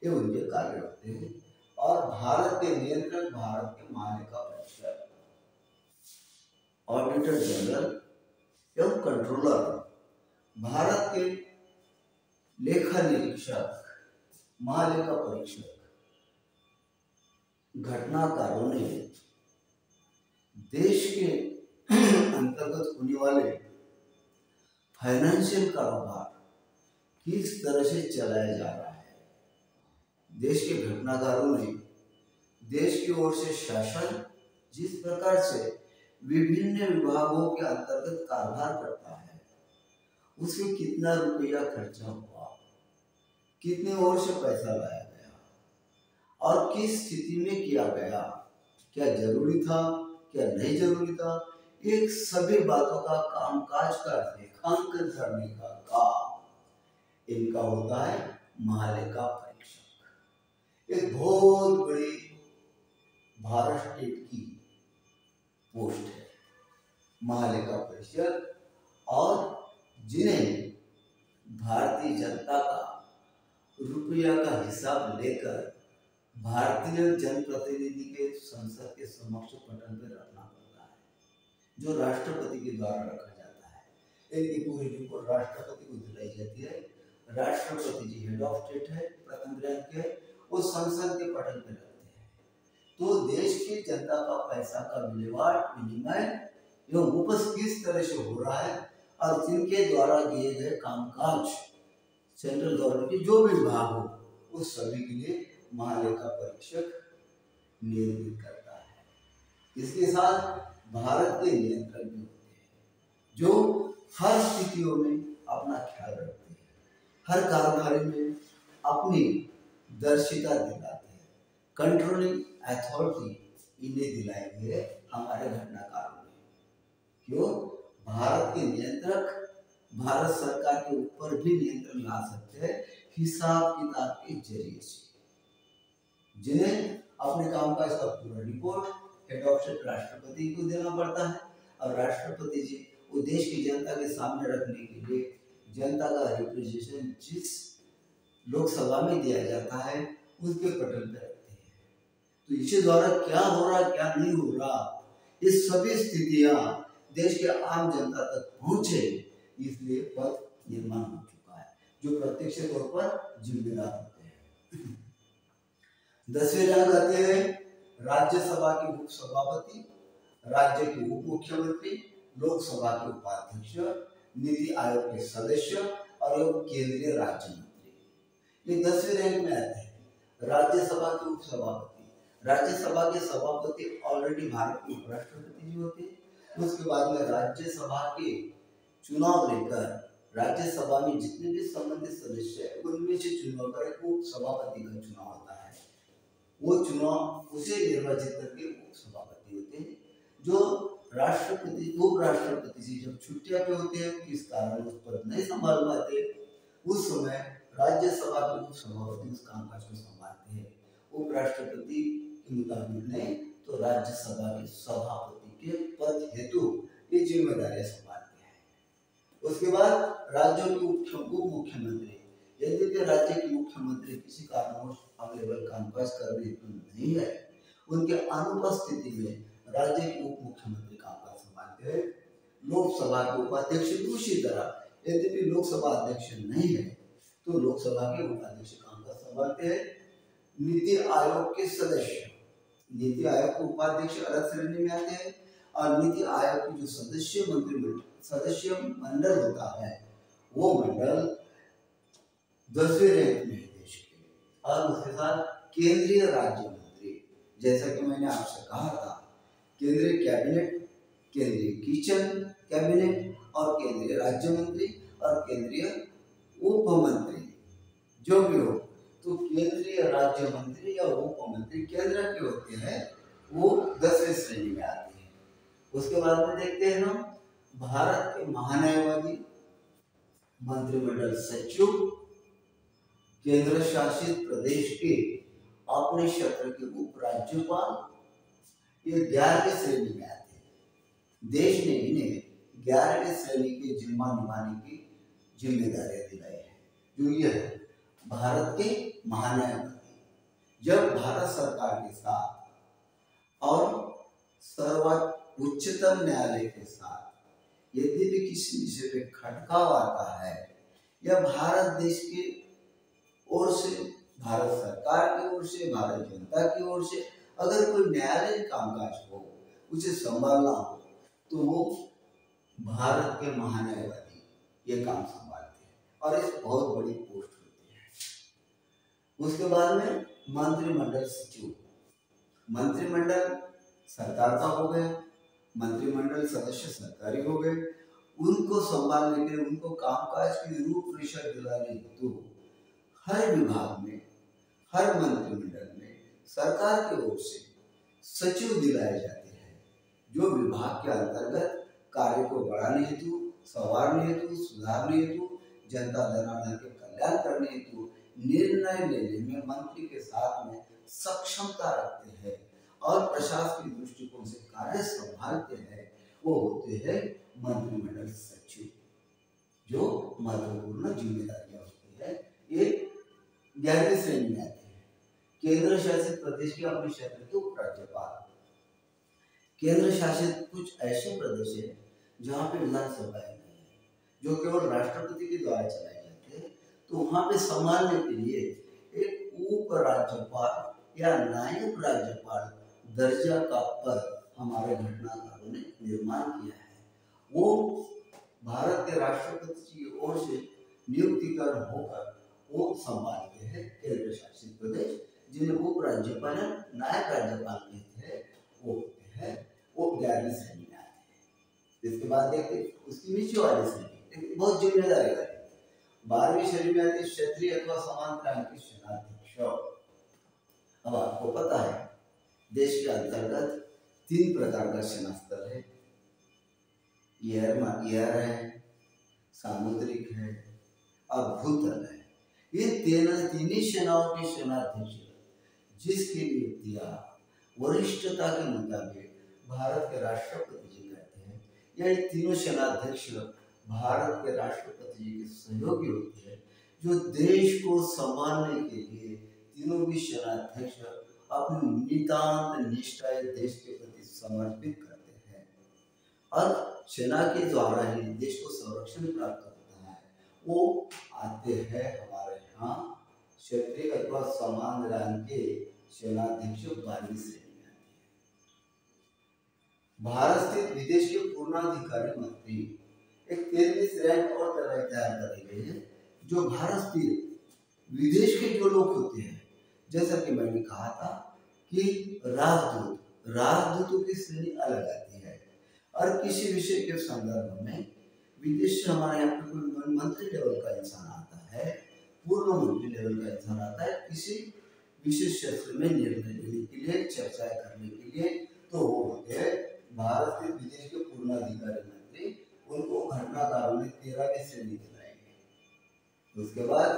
[SPEAKER 1] ये उनके कार्य होते हैं। और भारत के नियंत्रक भारत के महालेखा परीक्षक, ऑडिटर जनरल एवं कंट्रोलर, भारत के लेखा निरीक्षक, महालेखा परीक्षक, घटनाकारों ने देश के अंतर्गत होने वाले फाइनेंशियल कारोबार किस तरह से चलाया जा रहा है। देश के घटनाकारों ने देश की ओर से शासन जिस प्रकार से विभिन्न विभागों के अंतर्गत कारभार करता है उसमें कितना रुपया खर्चा हुआ, कितने ओर से पैसा लाया गया और किस स्थिति में किया गया, क्या जरूरी था, क्या नहीं जरूरी था, एक सभी बातों का कामकाज का लेखांकन करने का काम इनका होता है महालेखा परीक्षक। एक बहुत बड़ी भारत स्टेट की पोस्ट है महालेखा परीक्षक और जिन्हें भारतीय जनता का रुपया का हिसाब लेकर भारतीय जनप्रतिनिधि के संसद के समक्ष पटल पर रखना पड़ता है, जो राष्ट्रपति के द्वारा रखा जाता है। इनकी पूरी रिपोर्ट राष्ट्रपति को दिलाई जाती है। राष्ट्रपति जी हेड ऑफ स्टेट है, प्रथम रैंक के, वो संसद के पटल पर रखते हैं। तो देश की जनता का पैसा का विनिमय एवं उपज किस तरह से हो रहा है और जिनके द्वारा किए गए कामकाज सेंट्रल गवर्नमेंट के जो भी विभाग हो उस सभी के लिए महालेखा परीक्षक नियंत्रित करता है। इसके साथ भारत के नियंत्रक भी होते हैं जो हर स्थितियों में अपना ख्याल रखते हैं, हर कारोबारी में अपनी दर्शिता दिलाते हैं। कंट्रोलिंग अथॉरिटी इन्हें दिलाई है हमारे घटनाकारों ने। क्यों? भारत के नियंत्रक भारत सरकार के ऊपर भी नियंत्रण ला सकते हैं हिसाब किताब के जरिए से, जिन्हें अपने काम का इसका पूरा रिपोर्ट हेड ऑफ स्टेट राष्ट्रपति को देना पड़ता है और राष्ट्रपति जी वो देश की जनता के सामने रखने के लिए जनता का रिप्रेजेंटेशन जिस लोकसभा में दिया जाता है उसके पटल पर रखते हैं। तो इसके द्वारा क्या हो रहा क्या नहीं हो रहा, ये सभी स्थितियां देश के आम जनता तक पहुंचे, इसलिए पद निर्माण हो चुका है जो प्रत्यक्ष तौर पर जिम्मेदार होते हैं। 10वें रैंक आते हैं राज्यसभा के उप सभापति, राज्य के उप मुख्यमंत्री, लोकसभा के उपाध्यक्ष, नीति आयोग के सदस्य और केंद्रीय राज्य मंत्री। ये 10वें रैंक में आते हैं। राज्यसभा के उप सभापति, राज्यसभा के सभापति ऑलरेडी भारत के उपराष्ट्रपति जी होते हैं। उसके बाद में राज्यसभा के चुनाव लेकर राज्यसभा में जितने भी संबंधित सदस्य हैं उनमें से चुनाव कर उप सभापति का चुनाव होता है। वो चुनाव उसे निर्वाचित करके उप सभापति होते हैं, जो राष्ट्रपति उपराष्ट्रपति से जब छुट्टियां पे होते हैं, किस कारण उस पद नहीं संभाल पाते, उस समय राज्यसभा के उप सभापति उस कामकाज को संभालते हैं। उपराष्ट्रपति के मुताबिक नहीं तो राज्यसभा के सभापति के पद हेतु ये जिम्मेदारियां संभालते हैं। उसके बाद राज्यों के उप मुख्यमंत्री, यदि राज्य के मुख्यमंत्री किसी कारणवश अवेलेबल कामकाज करने हेतु नहीं है, उनके अनुपस्थिति में राज्य के उप मुख्यमंत्री कामकाज संभालते हैं। लोकसभा के उपाध्यक्ष उसी तरह, यदि लोकसभा अध्यक्ष नहीं है तो लोकसभा के उपाध्यक्ष कामकाज संभालते हैं। नीति आयोग के सदस्य, नीति आयोग के उपाध्यक्ष अलग श्रेणी में आते हैं और नीति आयोग के जो सदस्य मंडल होता है वो मंडल 10वें रैंक में है देश के। और उसके साथ केंद्रीय राज्य मंत्री, जैसा कि मैंने आपसे कहा था, केंद्रीय कैबिनेट, केंद्रीय किचन कैबिनेट और केंद्रीय राज्य मंत्री और केंद्रीय उप मंत्री जो भी हो, तो केंद्रीय राज्य मंत्री या उप मंत्री केंद्र के होते हैं, वो 10वें श्रेणी में आते हैं। उसके बाद में देखते हैं हम भारत के महान्यायवादी, मंत्रिमंडल सचिव, केंद्र शासित प्रदेश के अपने क्षेत्र के उपराज्यपाल, ये 11वें श्रेणी में आते हैं। देश ने इन्हें 11वें श्रेणी के जिम्मा निभाने की जिम्मेदारियां दिलाई है, जो ये है भारत के महान्यायवादी। जब भारत सरकार के साथ और सर्वोच्च उच्चतम न्यायालय के साथ यदि भी किसी विषय पे खटकाव आता है या भारत देश के ओर से, भारत सरकार की ओर से, भारत जनता की ओर से अगर कोई न्यायालय कामकाज हो, उसे संभालना हो, तो वो भारत के महान्यायवादी ये काम संभालते हैं और इस बहुत बड़ी पोस्ट होती है। उसके बाद में मंत्रिमंडल सचिव, मंत्रिमंडल सरकार का हो गए, मंत्रिमंडल सदस्य सरकारी हो गए, उनको संभालने के लिए, उनको कामकाज की रूपरेखा दिलाने हेतु हर विभाग में, हर मंत्रिमंडल में सरकार की ओर से सचिव दिलाए जाते हैं, जो विभाग के अंतर्गत कार्य को बढ़ाने हेतु, संवारने हेतु, सुधारने हेतु, जनता जनार्दन के कल्याण करने हेतु निर्णय लेने में मंत्री के साथ में सक्षमता रखते हैं और प्रशासनिक दृष्टिकोण से कार्य संभालते हैं, वो होते हैं मंत्रिमंडल सचिव, जो महत्वपूर्ण जिम्मेदारियां होती है। ये 11वीं श्रेणी में आते हैं। केंद्र शासित प्रदेश के अपने क्षेत्र के उपराज्यपाल, केंद्र शासित कुछ ऐसे प्रदेश है जहाँ पे विधानसभाएं नहीं है, जो केवल राष्ट्रपति के द्वारा चलाए जाते हैं, तो वहाँ पे संभालने के लिए एक उप राज्यपाल या नायब राज्यपाल दर्जा का पद हमारे घटनाकारों ने निर्माण किया है। वो भारत के राष्ट्रपति की ओर से नियुक्तिकरण होकर वो संभालते हैं केंद्र शासित प्रदेश, जिन्हें उप राज्यपाल नायब राज्यपाल कहते हैं, वो होते हैं, वो 11वीं श्रेणी में आते हैं। इसके बाद देखते हैं उसकी नीचे वाली श्रेणी, बहुत जिम्मेदारी है। 12वीं श्रेणी में आते हैं क्षेत्रीय अथवा समांतर के सेनाध्यक्ष। अब आपको पता है देश के अंतर्गत 3 प्रकार का सेना स्तर है, एयर है, सामुद्रिक है और भूतल है। ये तीनों सेनाओं के सेनाध्यक्ष जिसकी नियुक्तियां वरिष्ठता के मुताबिक भारत के राष्ट्रपति जी करते हैं, या ये तीनों सेनाध्यक्ष भारत के राष्ट्रपति जी के सहयोगी होते हैं, जो देश को संभालने के लिए तीनों भी सेनाध्यक्ष अपनी नितांत निष्ठा देश के प्रति समर्पित करते हैं और सेना के द्वारा ही देश को संरक्षण प्राप्त होता है, वो आते हैं हमारे यहाँ क्षेत्रीय अथवा समान रैंक के सेनाध्यक्ष 12वीं श्रेणी में आते हैं। भारत स्थित विदेश के पूर्णाधिकारी मंत्री एक 13वीं रैंक और तैयार करेंगे जो भारत स्थित विदेश के जो लोग होते हैं, जैसा कि मैंने कहा था कि राजदूतों की श्रेणी अलग आती है और किसी विषय के संदर्भ में विदेश से हमारे यहाँ पे कोई मंत्री लेवल का इंसान आता है, पूर्व मंत्री लेवल का इंसान आता है किसी विशेष क्षेत्र में निर्णय लेने के लिए, चर्चाएं करने के लिए, तो वो होते हैं भारत के विदेश के पूर्णाधिकारी मंत्री। उनको घटनाकारों ने 13वीं श्रेणी दिलाएंगे। उसके बाद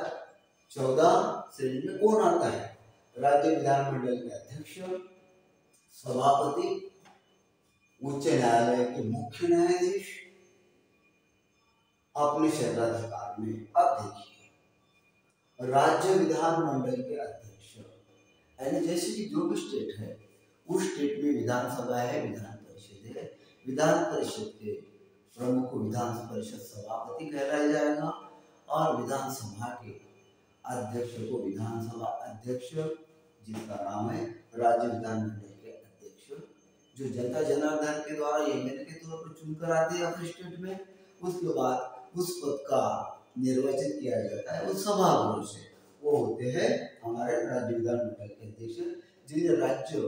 [SPEAKER 1] 14 श्रेणी में कौन आता है? राज्य विधानमंडल के अध्यक्ष, सभापति, उच्च न्यायालय के मुख्य न्यायाधीश अपने क्षेत्राधिकार में। अब देखिए राज्य विधानमंडल के अध्यक्ष यानी जैसे कि जो भी स्टेट है उस स्टेट में विधानसभा है, विधान परिषद है, विधान परिषद के प्रमुख को विधान परिषद सभापति कहलाया जाएगा और विधानसभा के अध्यक्ष को विधानसभा अध्यक्ष, जिसका नाम है राज्य विधानमंडल के अध्यक्ष, जो जनता जनार्दन के द्वारा एमएलए के तौर पर चुनकर आते हैं अपने स्टेट में। उसके बाद उस पद का निर्वाचन किया जाता है उस सभागृह से, वो होते हैं हमारे राज्य विधानमंडल के अध्यक्ष, जिन्हें राज्य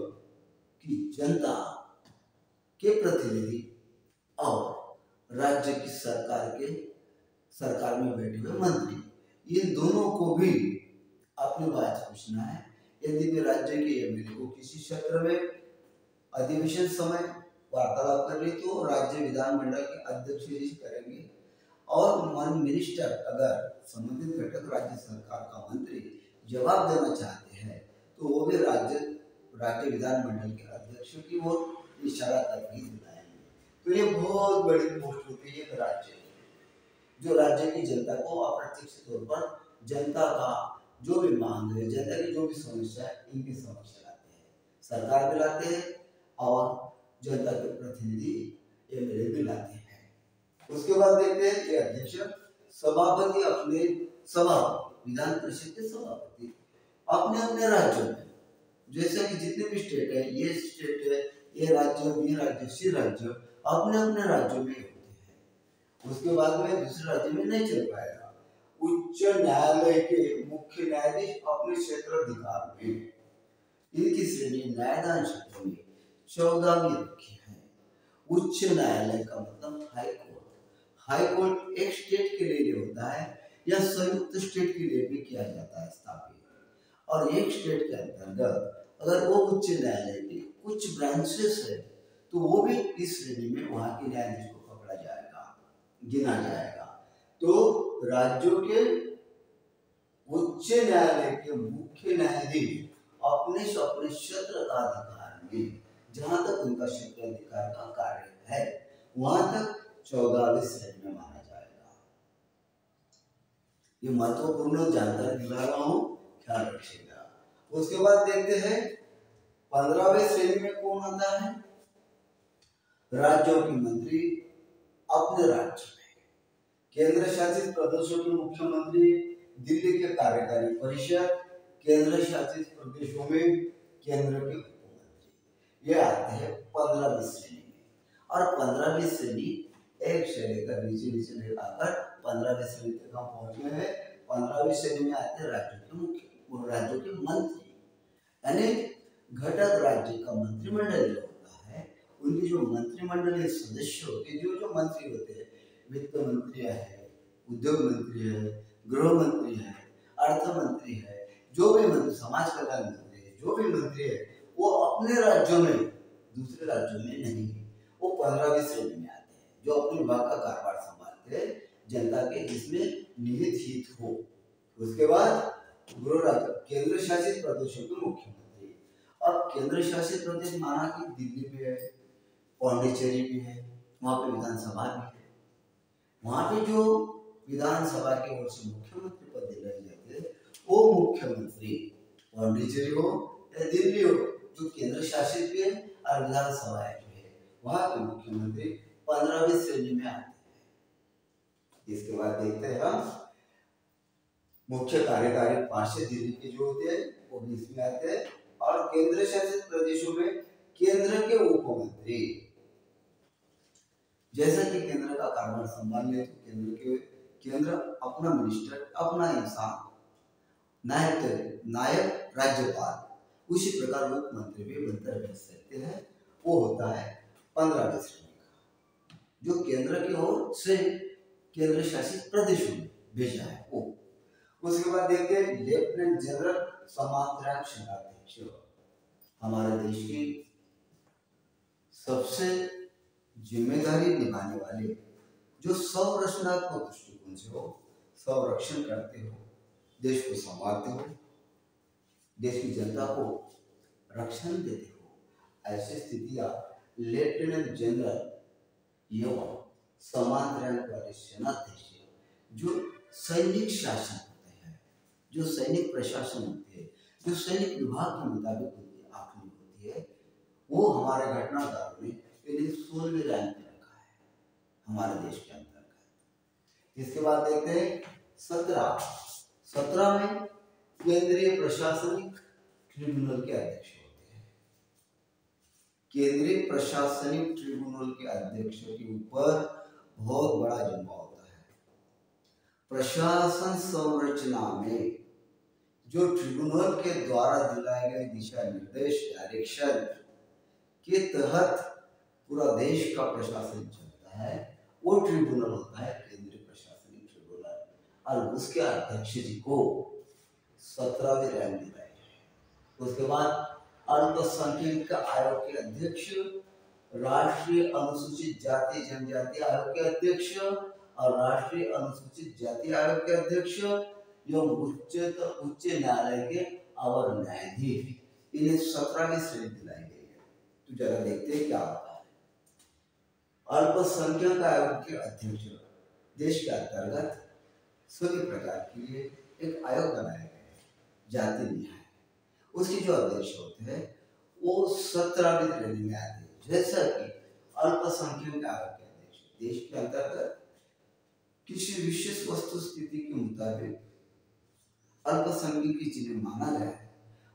[SPEAKER 1] की जनता के प्रतिनिधि और राज्य की सरकार में बैठे हुए मंत्री, इन दोनों को भी अपनी बात पूछना है। यदि वे राज्य के एमएलए को किसी क्षेत्र में अधिवेशन समय वार्तालाप कर रही तो राज्य विधानमंडल के अध्यक्ष जी करेंगे और मिनिस्टर अगर संबंधित घटक राज्य सरकार का मंत्री जवाब देना चाहते हैं तो वो भी राज्य विधानमंडल के अध्यक्ष की ओर इशारा करके बुलाएंगे। तो ये बहुत बड़ी पोस्ट होती है राज्य जो राज्य की जनता को अप्रत्यक्ष तौर पर जनता का जो भी मांग है, जनता की जो भी समस्या है, इनकी समस्या लाते हैं, सरकार भी लाते हैं और जनता के प्रतिनिधि एमएलए भी लाते हैं। उसके बाद देखते हैं कि अध्यक्ष सभापति अपने विधान परिषद के सभापति अपने अपने राज्यों में, जैसे कि जितने भी स्टेट है, ये स्टेट है, ये राज्य, ये राज्य, सी राज्य अपने अपने राज्यों में होते हैं। उसके बाद में दूसरे राज्य में नहीं चल पाएगा। उच्च न्यायालय के मुख्य न्यायाधीश अपने क्षेत्राधिकार में, इनकी श्रेणी न्यायदान क्षेत्र में 14वीं रखी है। उच्च न्यायालय का मतलब हाई कोर्ट। हाई कोर्ट एक स्टेट के लिए होता है या संयुक्त स्टेट के लिए भी किया जाता है स्थापित, और एक स्टेट के अंतर्गत अगर वो उच्च न्यायालय की कुछ ब्रांचेस है तो वो भी इस श्रेणी में वहां के न्यायाधीश को पकड़ा जाएगा, गिना जाएगा। तो राज्यों के उच्च न्यायालय के मुख्य न्यायाधीश अपने क्षेत्र का अधिकार में, जहां तक उनका क्षेत्राधिकार का कार्य है, वहां तक 14वीं श्रेणी में माना जाएगा। ये महत्वपूर्ण जानकारी दिला रहा हूं, ख्याल रखिएगा। उसके बाद देखते हैं 15वीं श्रेणी में कौन आता है? राज्यों के मंत्री अपने राज्य में, केंद्र शासित प्रदेशों के मुख्यमंत्री, दिल्ली के कार्यकारी परिषद, केंद्र शासित प्रदेशों में केंद्र के उपमंत्री, ये आते हैं 15वीं श्रेणी में। और 15वीं श्रेणी एक से लेकर नीचे आकर 15वीं श्रेणी तक हम पहुंचे हैं। 15वीं श्रेणी में आते हैं राज्यों के मंत्री, यानी घटक राज्य का मंत्रिमंडल जो होता है, उनके जो मंत्रिमंडलीय सदस्य होते हैं, जो मंत्री होते हैं, वित्त मंत्री है, उद्योग मंत्री है, गृह मंत्री है, अर्थ मंत्री है, जो भी मंत्री, समाज कल्याण मंत्री है, जो भी मंत्री है, वो अपने राज्यों में, दूसरे राज्यों में नहीं, वो 15वीं श्रेणी में आते हैं, जो अपने विभाग का कारोबार संभालते हैं जनता के जिसमें निहित हित हो। उसके बाद गृह राज्य, केंद्र शासित प्रदेशों के मुख्यमंत्री। अब केंद्र शासित प्रदेश माना कि दिल्ली भी है, पौंडीचेरी भी है, वहां पे विधानसभा भी है, वहां पे जो विधानसभा की ओर से मुख्यमंत्री पद दिलाए जाते हैं, वो मुख्यमंत्री पौंडीचेरी हो दिल्ली हो जो केंद्र शासित भी है और विधानसभा भी है, वहां के मुख्यमंत्री 15वीं श्रेणी में आते हैं। इसके बाद देखते हैं हम मुख्य कार्यकारी पार्षद दिल्ली के जो होते हैं वो भी इसमें आते हैं, और केंद्र शासित प्रदेशों में केंद्र के उप मंत्री, जैसा कि केंद्र का कार्यभार संभालने तो केंद्र अपना मिनिस्टर, अपना इंसान, नायक राज्यपाल, उसी प्रकार मुख्यमंत्री भी बनकर रह सकते हैं। वो होता है 15वीं श्रेणी का, जो केंद्र की ओर से केंद्र शासित प्रदेशों में भेजा है वो। उसके बाद देखते हैं लेफ्टिनेंट जनरल समांतराल सेनाध्यक्ष, हमारे देश की सबसे जिम्मेदारी निभाने वाले, जो संरचनात्मक दृष्टिकोण से हो, संरक्षण करते हो, देश को संभालते हो, देश की जनता को रक्षण देते हो, ऐसी स्थितियां लेफ्टिनेंट जनरल एवं समांतराल वाले सेनाध्यक्ष, जो सैनिक शासन होते हैं, जो सैनिक प्रशासन होते हैं, जो सैनिक विभाग के मुताबिक उनकी आखिरी होती है, वो हमारे घटनाकारों ने 16वीं रैंक पे रखा है हमारे देश के अंतर्गत। इसके बाद देखते हैं 17 में केंद्रीय प्रशासनिक ट्रिब्यूनल के अध्यक्ष होते हैं। केंद्रीय प्रशासनिक ट्रिब्यूनल के अध्यक्ष के ऊपर बहुत बड़ा जिम्मा होता है। प्रशासन संरचना में जो ट्रिब्यूनल के द्वारा दिलाए गए दिशा निर्देश, डायरेक्शन के तहत पूरा देश का प्रशासन चलता है, वो ट्रिब्यूनल होता है केंद्रीय प्रशासनिक ट्रिब्यूनल, और उसके अध्यक्ष जी को 17वीं रैंक दी गई। उसके बाद अल्पसंख्यक आयोग के अध्यक्ष, राष्ट्रीय अनुसूचित जाति जनजाति आयोग के अध्यक्ष और राष्ट्रीय अनुसूचित जाति आयोग के अध्यक्ष एवं उच्च न्यायालय के अवर न्यायाधीश, इन्हें 17वीं श्रेणी दिलाई गई है। तो जरा देखते हैं क्या होता है। अल्पसंख्यक आयोग के अध्यक्ष, देश के अंतर्गत सभी प्रकार के लिए एक आयोग बनाया गया है, जाति न्याय, उसके जो अध्यक्ष होते हैं वो 17वीं श्रेणी में आते हैं। जैसा कि अल्पसंख्यक आयोग के अध्यक्ष देश के अंतर्गत किसी विशेष वस्तु स्थिति के मुताबिक अल्पसंख्यक जिन्हें माना गया है,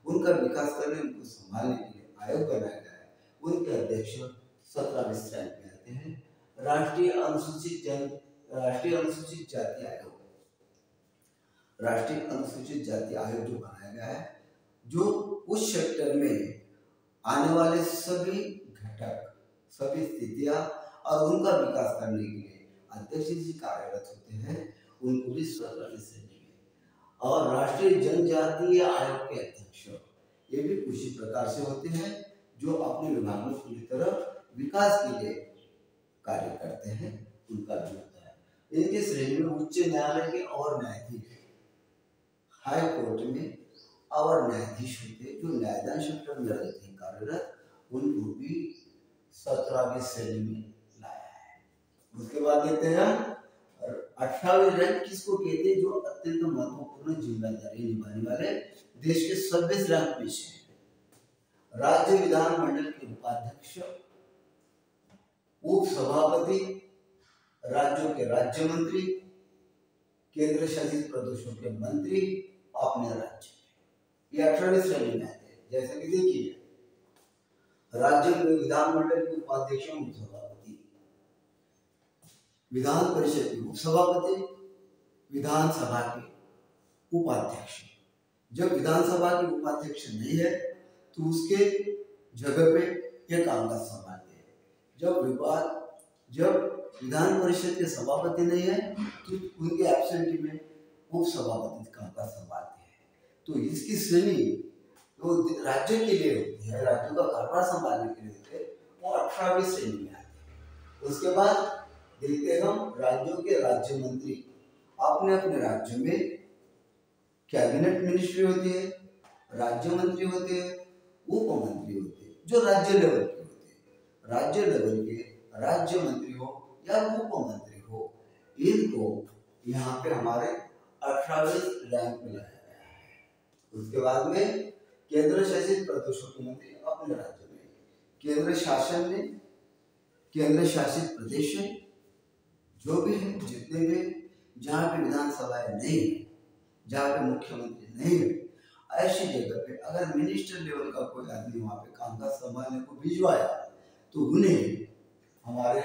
[SPEAKER 1] उनका विकास करने, उनको संभालने के लिए आयोग बनाया गया है, उनके अध्यक्ष 17वीं श्रेणी में आते हैं। राष्ट्रीय अनुसूचित जाति आयोग, राष्ट्रीय अनुसूचित जाति आयोग जो बनाया गया है, जो उस सेक्टर में आने वाले सभी घटक, सभी स्थितियां और उनका विकास करने के लिए अध्यक्ष जी कार्यरत होते हैं, उनको भी 17वीं श्रेणी में। और राष्ट्रीय जनजातीय आयोग के अध्यक्ष, ये भी उसी प्रकार से होते हैं, जो अपने विभाग में पूरी तरह विकास के लिए कार्य करते हैं, उनका भी होता है। इनकी श्रेणी में उच्च न्यायालय के और न्यायाधीश, हाई कोर्ट में और न्यायाधीश होते, जो न्यायदान क्षेत्र में रहते हैं कार्यरत, उनको भी 17वीं श्रेणी में लाया है। उसके बाद देखते हैं 18वीं रैंक किसको कहते हैं, जो अत्यंत महत्वपूर्ण जिम्मेदारी निभाने वाले देश के 26 रैंक में से राज्य विधानमंडल के उपाध्यक्ष, उप सभापति, राज्यों के राज्य मंत्री, केंद्र शासित प्रदेशों के मंत्री अपने राज्य में, ये 18वीं श्रेणी में आते हैं। जैसे कि देखिए, राज्य में विधानमंडल के उपाध्यक्ष, उप सभापति, विधान परिषद के उप सभापति, विधानसभा के उपाध्यक्ष। जब विधानसभा के उपाध्यक्ष नहीं है तो उसके जगह पे एक कामकाज संभालते हैं। जब विधान परिषद के सभापति नहीं है तो उनके एब्सेंटी में उप सभापति कामकाज संभालते हैं। तो इसकी श्रेणी तो राज्य के लिए होती है, राज्यों का कार्यभार संभालने के लिए होते हैं, वो 18वीं श्रेणी में आते हैं। उसके बाद देखते हैं हम राज्यों के राज्य मंत्री, अपने अपने राज्य में कैबिनेट मिनिस्ट्री होती है, राज्य मंत्री होते हैं, उप मंत्री होते हैं, जो राज्य लेवल के होते हैं। राज्य लेवल के राज्य मंत्री हो या उप मंत्री हो, इनको यहाँ पे हमारे 18वीं रैंक में लाया गया है। उसके बाद में केंद्र शासित प्रदेशों के मंत्री अपने राज्य में, केंद्र शासित प्रदेश है जो भी है, जितने भी जहाँ पे विधानसभाएं नहीं है, जहाँ पे मुख्यमंत्री नहीं है, ऐसी जगह पे अगर मिनिस्टर लेवल का कोई आदमी वहाँ पे कामकाज संभालने को भिजवाया तो उन्हें हमारे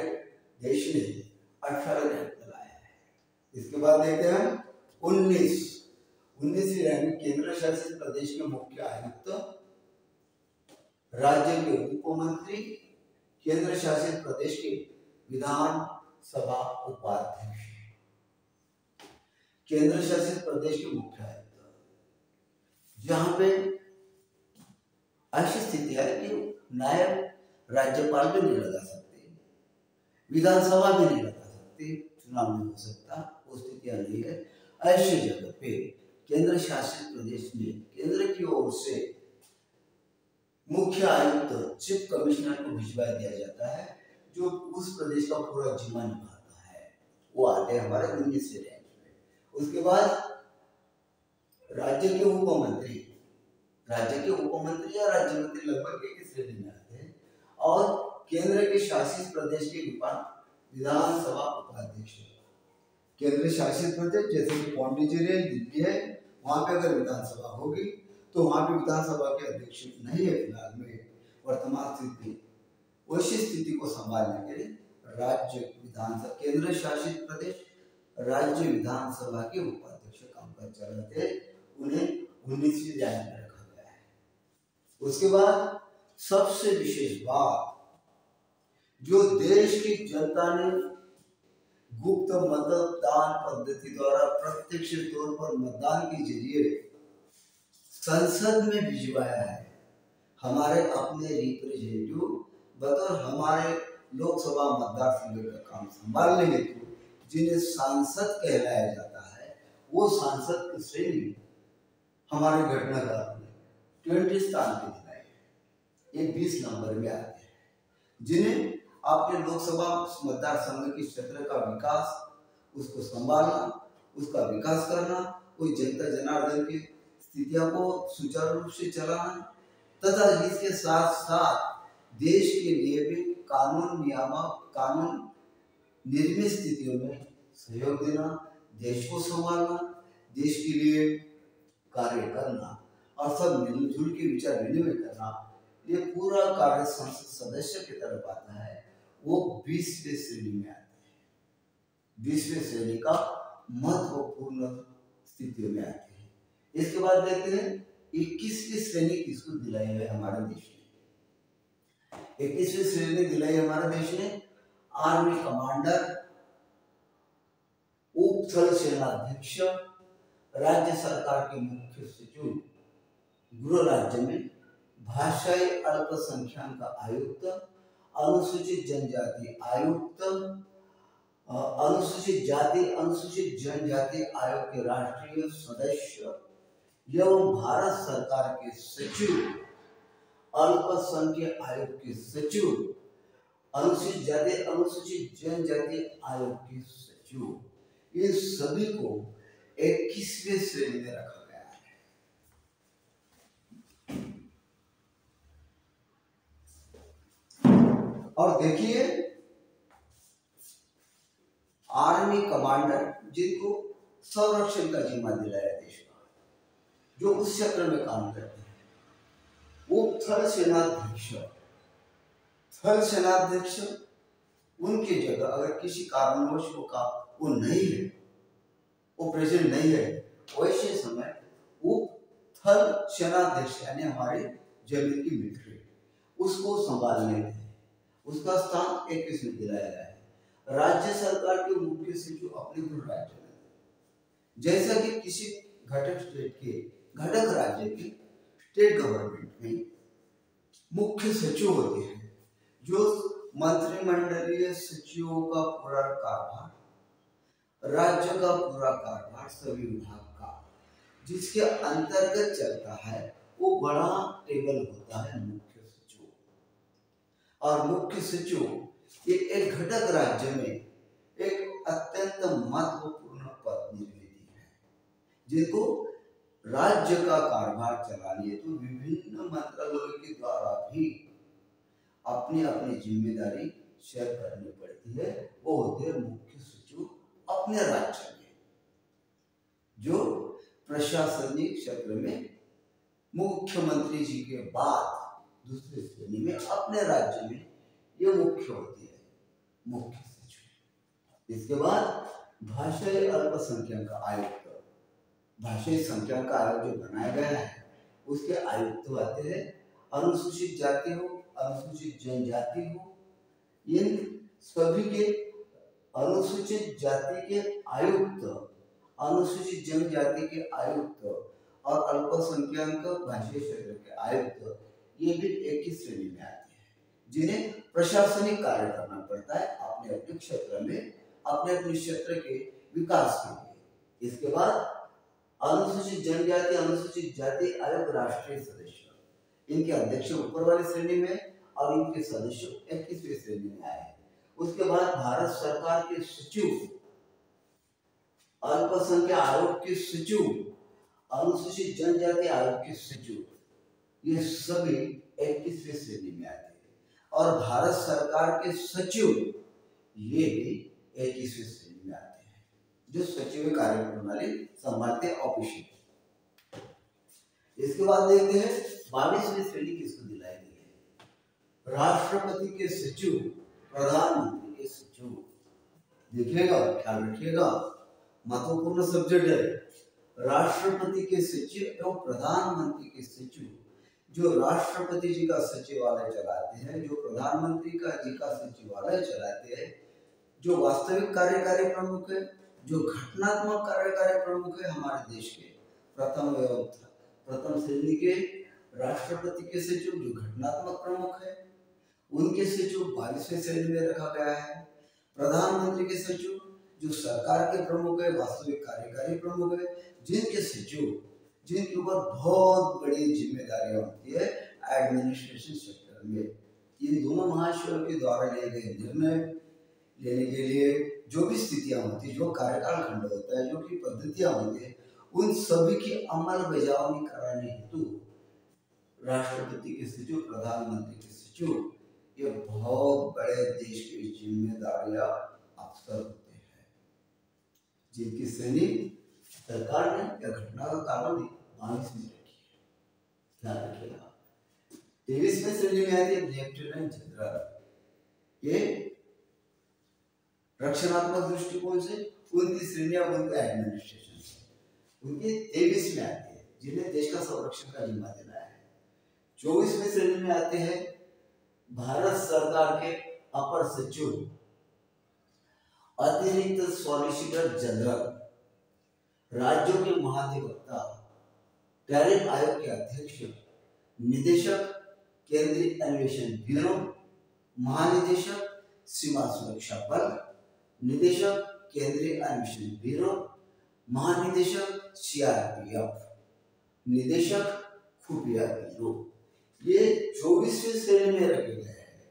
[SPEAKER 1] देश ने 18 रैंक दिलाया है। इसके बाद देखते हैं 19वीं रैंक केंद्र शासित प्रदेश के मुख्य आयुक्त, राज्य के उप मंत्री, केंद्र शासित प्रदेश के विधान सभा उपाध्यक्ष। केंद्र शासित प्रदेश के मुख्य आयुक्त, जहां पे ऐसी स्थिति है कि नायब राज्यपाल भी नहीं लगा सकते, विधानसभा भी नहीं लगा सकते, चुनाव नहीं हो सकता, वो स्थितियां नहीं है। ऐसी जगह पे केंद्र शासित प्रदेश में केंद्र की ओर से मुख्य आयुक्त चीफ कमिश्नर को भिजवा दिया जाता है, जो उस प्रदेश का पूरा जिम्मा निभाता है। वो आते हैं हमारे 19वीं रैंक में। उसके बाद राज्य के उप मंत्री या राज्य मंत्री लगभग एक ही श्रेणी में आते हैं, और केंद्र के शासित प्रदेश के विधानसभा उपाध्यक्ष। केंद्र शासित प्रदेश जैसे कि पौंडीचेरी है, दिल्ली है, वहां पे अगर विधानसभा होगी तो वहां पे विधानसभा के अध्यक्ष नहीं है फिलहाल में वर्तमान स्थिति, वैसी स्थिति को संभालने के लिए केंद्र शासित प्रदेश राज्य विधानसभा के उपाध्यक्ष कामकाज चलाते, उन्हें 19वीं रैंक में रखा गया है। उसके बाद सबसे विशेष बात, जो देश की जनता ने गुप्त मतदान पद्धति द्वारा प्रत्यक्ष तौर पर मतदान के जरिए संसद में भिजवाया है, हमारे अपने रिप्रेजेंटेटिव बतौर हमारे लोकसभा मतदार संघ का काम संभालने हेतु जिन्हें सांसद कहलाया जाता है, वो सांसद की श्रेणी हमारे घटनाकार ने 20 स्थान पे दिलाए, ये 20 नंबर में आते हैं, जिन्हें आपके लोकसभा मतदार संघ के क्षेत्र का विकास, उसको संभालना, उसका विकास करना, कोई जनता जनार्दन की स्थितियों को सुचारू रूप से चलाना, तथा इसके साथ साथ देश के लिए भी कानून निर्मित स्थितियों में सहयोग देना, देश को संभालना, देश के लिए कार्य करना और सब मिलजुल के विचार विनिमय करना, ये पूरा कार्य संसद सदस्य की तरफ आता है, वो 20वें श्रेणी में आते हैं। 20वें श्रेणी का महत्वपूर्ण स्थितियों में आते हैं। इसके बाद देखते हैं 21वीं श्रेणी किसको दिलाई है हमारे देश ने। 21वीं श्रेणी दिलाई हमारे देश ने आर्मी कमांडर, उप थल सेनाध्यक्ष, राज्य सरकार के मुख्य सचिव, गृह राज्य में भाषाई अल्पसंख्यक आयुक्त, अनुसूचित जनजाति आयुक्त, अनुसूचित जाति अनुसूचित जनजाति आयोग के राष्ट्रीय सदस्य एवं भारत सरकार के सचिव, अल्पसंख्यक आयोग के सचिव, अनुसूचित जाति अनुसूचित जनजाति आयोग के सचिव, ये सभी को 21वें श्रेणी में रखा गया है। और देखिए आर्मी कमांडर, जिनको संरक्षण का जिम्मा दिलाया देश का, जो उस क्षेत्र में काम करते हैं, वो थल सेनाध्यक्ष उनकी जगह अगर किसी कारणवश वो नहीं है, वो प्रेजेंट नहीं है, वैसे समय वो थल सेनाध्यक्ष यानी हमारे जमीन की मिलिट्री उसको संभालने में उसका स्थान 21 में दिलाया गया है। राज्य सरकार के मुख्य सचिव अपने गृह राज्य में, जैसा कि किसी घटक राज्य के स्टेट गवर्नमेंट में मुख्य सचिव होते हैं, जो मंत्रिमंडलीय सचिवों का पूरा कारभार, राज्य का पूरा कारभार, सभी विभाग का जिसके अंतर्गत चलता है, वो बड़ा टेबल होता है मुख्य सचिव। और मुख्य सचिव ये एक घटक राज्य में एक अत्यंत महत्वपूर्ण पद निर्मित है, जिनको राज्य का कारभार चलाने तो विभिन्न मंत्रालयों के द्वारा भी अपनी अपनी जिम्मेदारी शेयर करनी पड़ती है। वो होते हैं मुख्य सचिव अपने राज्य में, जो प्रशासनिक क्षेत्र में मुख्यमंत्री जी के बाद दूसरे श्रेणी में अपने राज्य में ये मुख्य होती है, मुख्य सचिव। इसके बाद भाषाई अल्पसंख्यक आयुक्त, भाषाई संख्यक आयोग जो बनाया गया है उसके आयुक्त आते हैं। अनुसूचित जाति हो, अनुसूचित जनजाति हो, इन सभी के अनुसूचित जाति के आयुक्त, अनुसूचित जनजाति के आयुक्त और अल्पसंख्यक भाषाई क्षेत्र के आयुक्त, ये भी एक ही श्रेणी में आते हैं, जिन्हें प्रशासनिक कार्य करना पड़ता है अपने अपने क्षेत्र में, अपने अपने क्षेत्र के विकास के लिए। इसके बाद अनुसूचित जनजाति अनुसूचित जाति आयोग राष्ट्रीय सदस्य, इनके अध्यक्ष ऊपर वाली श्रेणी में और इनके सदस्य 21वीं श्रेणी में आए। उसके बाद भारत सरकार के सचिव, अल्पसंख्यक आयोग के सचिव, अनुसूचित जनजाति आयोग के सचिव, ये सभी 21वीं श्रेणी में आते हैं। और भारत सरकार के सचिव ये भी 21वीं श्रेणी में आते हैं, जो सचिव कार्य प्रणाली संभालते ऑफिशियल। इसके बाद देखते हैं 22वीं श्रेणी किसको दिलाई गई है। राष्ट्रपति के सचिव, प्रधानमंत्री के सचिव। देखिएगा, ख्याल रखिएगा, महत्वपूर्ण सब्जेक्ट है। राष्ट्रपति के सचिव एवं प्रधानमंत्री के सचिव, जो राष्ट्रपति जी का सचिवालय चलाते हैं, जो प्रधानमंत्री जी का सचिवालय चलाते हैं, जो वास्तविक कार्यकारी प्रमुख है, जो घटनात्मक कार्यकारी प्रमुख है हमारे देश के प्रथम श्रेणी के राष्ट्रपति के सचिव, जो घटनात्मक प्रमुख है, उनके सचिव 22वें श्रेणी में रखा गया है। प्रधानमंत्री के सचिव जो सरकार के प्रमुख है, वास्तविक कार्यकारी प्रमुख है, जिनके सचिव, जिनके ऊपर बहुत बड़ी जिम्मेदारियां होती है एडमिनिस्ट्रेशन सेक्टर में, इन दोनों महाशयों के द्वारा लिए गए निर्णय लेने के लिए जो भी स्थितियां होती है, जो कार्यकाल खंड होता है, जो भी पद्धतियां होती है, उन सभी की अमल बजावनी कराने हेतु राष्ट्रपति के सचिव, प्रधानमंत्री के सचिव, ये बहुत बड़े देश की जिम्मेदारियां अक्सर होते हैं, जिनकी श्रेणी सरकार ने या घटना का कानून 22वीं रखी है। ध्यान रखिएगा। 23वें श्रेणी में आती है लेफ्टिनेंट जनरल। ये रक्षणात्मक दृष्टिकोण से उनकी श्रेणियां उनके एडमिनिस्ट्रेशन से उनकी 23 में आती है, जिन्हें देश का संरक्षण का जिम्मा देना है। 24वें श्रेणी में आते हैं भारत सरकार के अपर सचिव, अतिरिक्त सॉलिसिटर जनरल, राज्यों के महाधिवक्ता, टैरिफ आयोग के अध्यक्ष, निदेशक, केंद्रीय अन्वेषण ब्यूरो, महानिदेशक, सीमा सुरक्षा बल, निदेशक, केंद्रीय अन्वेषण ब्यूरो, महानिदेशक, सीआरपीएफ, निदेशक, खुफिया ब्यूरो। ये 24वीं श्रेणी में रखे गए हैं,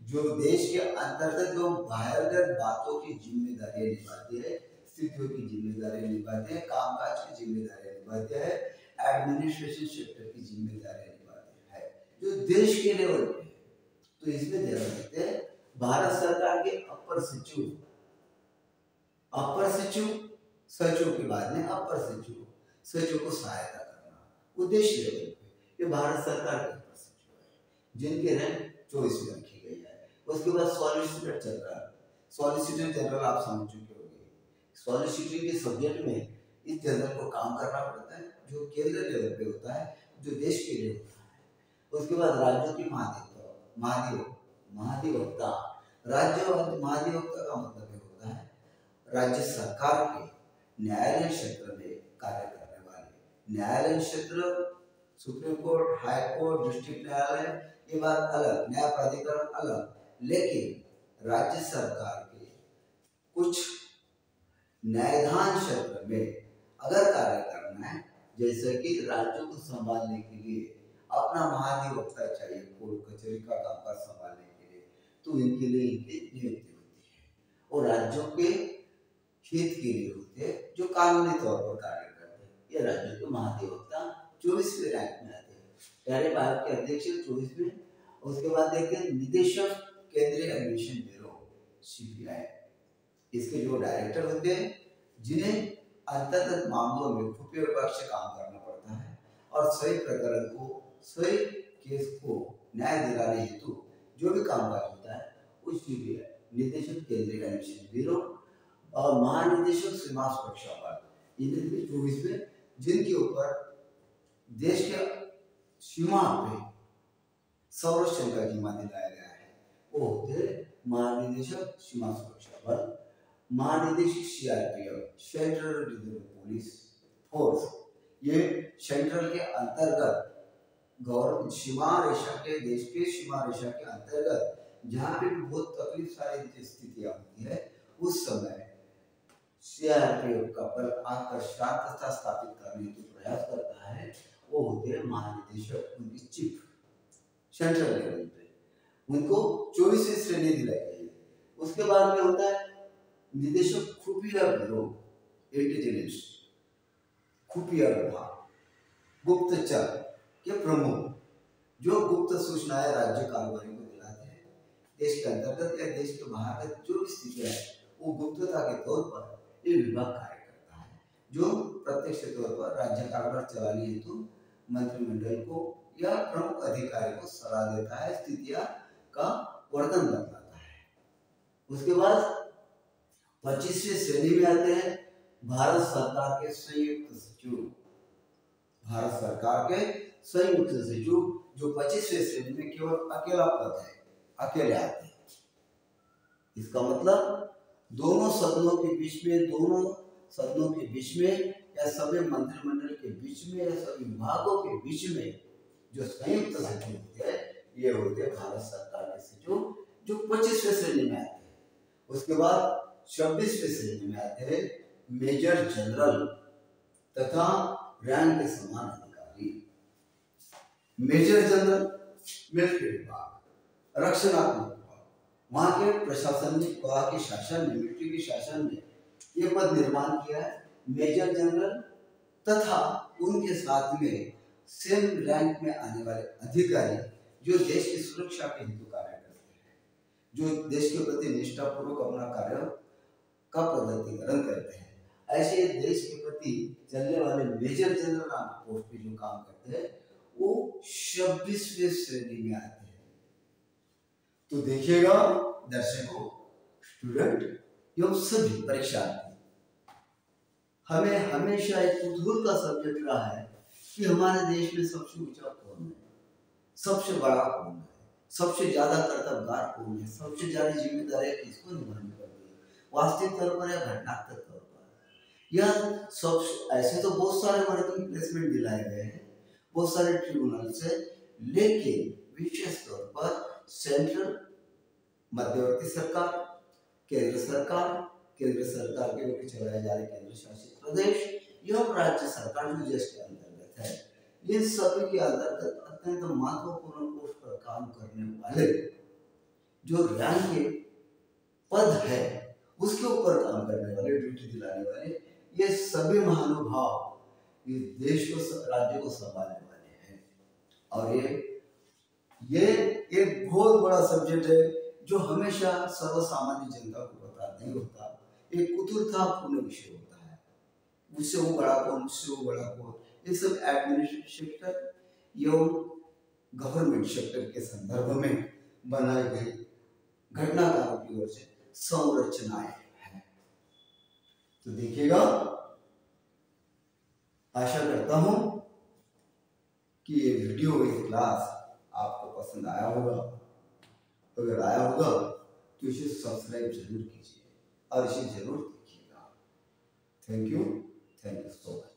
[SPEAKER 1] जो देश के अंतर्गत एवं बाहरगत बातों की जिम्मेदारी निभाती है, स्थितियों की जिम्मेदारी निभाते हैं, कामकाज की जिम्मेदारी निभाते हैं, एडमिनिस्ट्रेशन सेक्टर की जिम्मेदारी निभाते हैं, जो देश के लेवल पे है। तो इसमें ध्यान रखते हैं भारत सरकार के अपर सचिव, अपर सचिव, सचिव के बाद में अपर सचिव, सचिव को सहायता करना, उद्देश्य लेवल पे ये भारत सरकार के अपर सचिव है, जिनके रैंक 24 में रखी गई है। उसके बाद सॉलिसिटर जनरल, सॉलिसिटर जनरल आप समझ चुके होंगे, सॉलिसिटर के सब्जेक्ट में इस जनरल को काम करना पड़ता है, जो केंद्र लेवल पे होता है, जो देश के लिए होता है। उसके बाद राज्यों की महाधिवक्ता, राज्य महाधिवक्ता का मतलब होता है राज्य सरकार के न्यायालय क्षेत्र में कार्य करने वाले। न्यायालय क्षेत्र supreme court, high court, district न्यायालय, ये बात अलग, न्याय प्राधिकरण अलग, लेकिन राज्य सरकार के कुछ न्यायदान क्षेत्र में अगर कार्य करना है, जैसे कि राज्यों को संभालने के लिए अपना महाधिवक्ता चाहिए, कोर्ट कचहरी का कामकाज संभालने के लिए, तो इनके लिए इनकी नियुक्ति होती है और राज्यों के हित के लिए होते हैं, जो कानूनी तौर पर कार्य करते हैं, ये राज्यों के महाधिवक्ता 24वें रैंक में आते हैं। टैरिफ आयोग के अध्यक्ष 24वें। उसके बाद देखते हैं निदेशक केंद्रीय अन्वेषण ब्यूरो CBI। इसके जो डायरेक्टर होते हैं जिन्हें अंतर्गत मामलों में खुफिया विभाग से काम करना पड़ता है और सही प्रकरण को, सही केस को न्याय दिलाने हेतु जो भी कामकाज होता है उस CBI निदेशक केंद्रीय अन्वेषण ब्यूरो और महानिदेशक सीमा सुरक्षा बल, इनके 24वें, जिनके ऊपर देश के सीमा पे संरक्षण का जिम्मा दिलाया गया है, वो होते महानिदेशक सीमा सुरक्षा बल, महानिदेशक CRPF central reserve police force. ये सेंट्रल के अंतर्गत गवर्नमेंट सीमा रेखा के, देश के सीमा रेखा के अंतर्गत जहाँ पे भी बहुत तकलीफ सारी स्थितियाँ होती है उस समय CRPF का बल आकर शांतता स्थापित करने की प्रयास करता है, वो होते हैं महानिदेशक, उनकी चीफ सेंट्रल लेवल पे, उनको 24वीं श्रेणी दिलाई गई है। उसके बाद में होता है निदेशक खुफिया ब्यूरो इंटेलिजेंस, खुफिया विभाग, गुप्तचर के प्रमुख जो गुप्त सूचनाएं राज्य कारोबारी को दिलाते हैं। देश के अंतर्गत या देश के बाहर का जो भी स्थिति है वो गुप्तता के तौर पर ये विभाग कार्य करता है, जो प्रत्यक्ष तौर पर राज्य कारोबार चलाने हेतु मंत्रिमंडल को या प्रमुख अधिकारी को सलाह देता है, स्थितियां का वर्णन बताता है। उसके बाद 25वीं श्रेणी में आते हैं भारत सरकार के संयुक्त सचिव, भारत सरकार के संयुक्त सचिव जो 25वीं श्रेणी में केवल अकेला पद है, अकेले आते हैं। इसका मतलब दोनों सदनों के बीच में या सभी मंत्रिमंडल के बीच में या सभी विभागों के बीच में जो संयुक्त सचिव होते हैं ये होते हैं भारत सरकार के सचिव, जो 25वें श्रेणी में आते हैं। उसके बाद 26वें श्रेणी में आते हैं मेजर जनरल तथा रैंक के समान अधिकारी। मेजर जनरल मिलिट्री विभाग, रक्षणात्मक विभाग, वहां के प्रशासन में, वहां के शासन में, मिलिट्री के शासन में ये पद निर्माण किया है मेजर जनरल, तथा उनके साथ में सेम रैंक में आने वाले अधिकारी जो देश की सुरक्षा के हेतु कार्य करते हैं, जो देश के प्रति निष्ठापूर्वक अपना कार्य का प्रदर्शन करते हैं, ऐसे देश के प्रति चलने वाले मेजर जनरल पोस्ट पे जो काम करते हैं वो 26वें श्रेणी में आते हैं। तो देखिएगा दर्शकों, स्टूडेंट एवं सभी परीक्षार्थी, हमें हमेशा एक कुतूहल का सब्जेक्ट रहा है कि हमारे देश में सबसे ऊंचा कौन है, सबसे बड़ा कौन है, सबसे ज्यादा कर्तव्यगार कौन है, सबसे ज्यादा जिम्मेदारियां किसको निभानी पड़ती है, वास्तविक तौर पर या घटनात्मक तौर पर। यह सब ऐसे तो बहुत सारे वर्किंग प्लेसमेंट दिलाए गए हैं बहुत सारे ट्रिब्यूनल से, लेकिन विशेष तौर पर सेंट्रल, मध्यवर्ती सरकार, केंद्र सरकार के द्वारा चलाए जा रहे केंद्र शासित प्रदेश एवं राज्य सरकार जो देश के अंतर्गत है, इन सभी के अंतर्गत अत्यंत महत्वपूर्ण पोस्ट पर काम करने वाले जो रैंक के पद है उसके ऊपर काम करने वाले, ड्यूटी दिलाने वाले, ये सभी महानुभाव इस देश को, राज्य को संभालने वाले हैं। और ये एक बहुत बड़ा सब्जेक्ट है जो हमेशा सर्वसामान्य जनता को पता नहीं होता, एक कुतूहलतापूर्ण विषय होता है। मुझसे वो बड़ा कौन, मुझसे वो बड़ा कौन, ये सब एडमिनिस्ट्रेटिव सेक्टर एवं गवर्नमेंट सेक्टर के संदर्भ में बनाई गई घटनाकारों की ओर से संरचनाएं हैं। तो देखिएगा, आशा करता हूं कि ये वीडियो, ये क्लास आपको पसंद आया होगा। अगर आया होगा तो इसे सब्सक्राइब जरूर कीजिए और इसे जरूर देखिएगा। Thank you so much.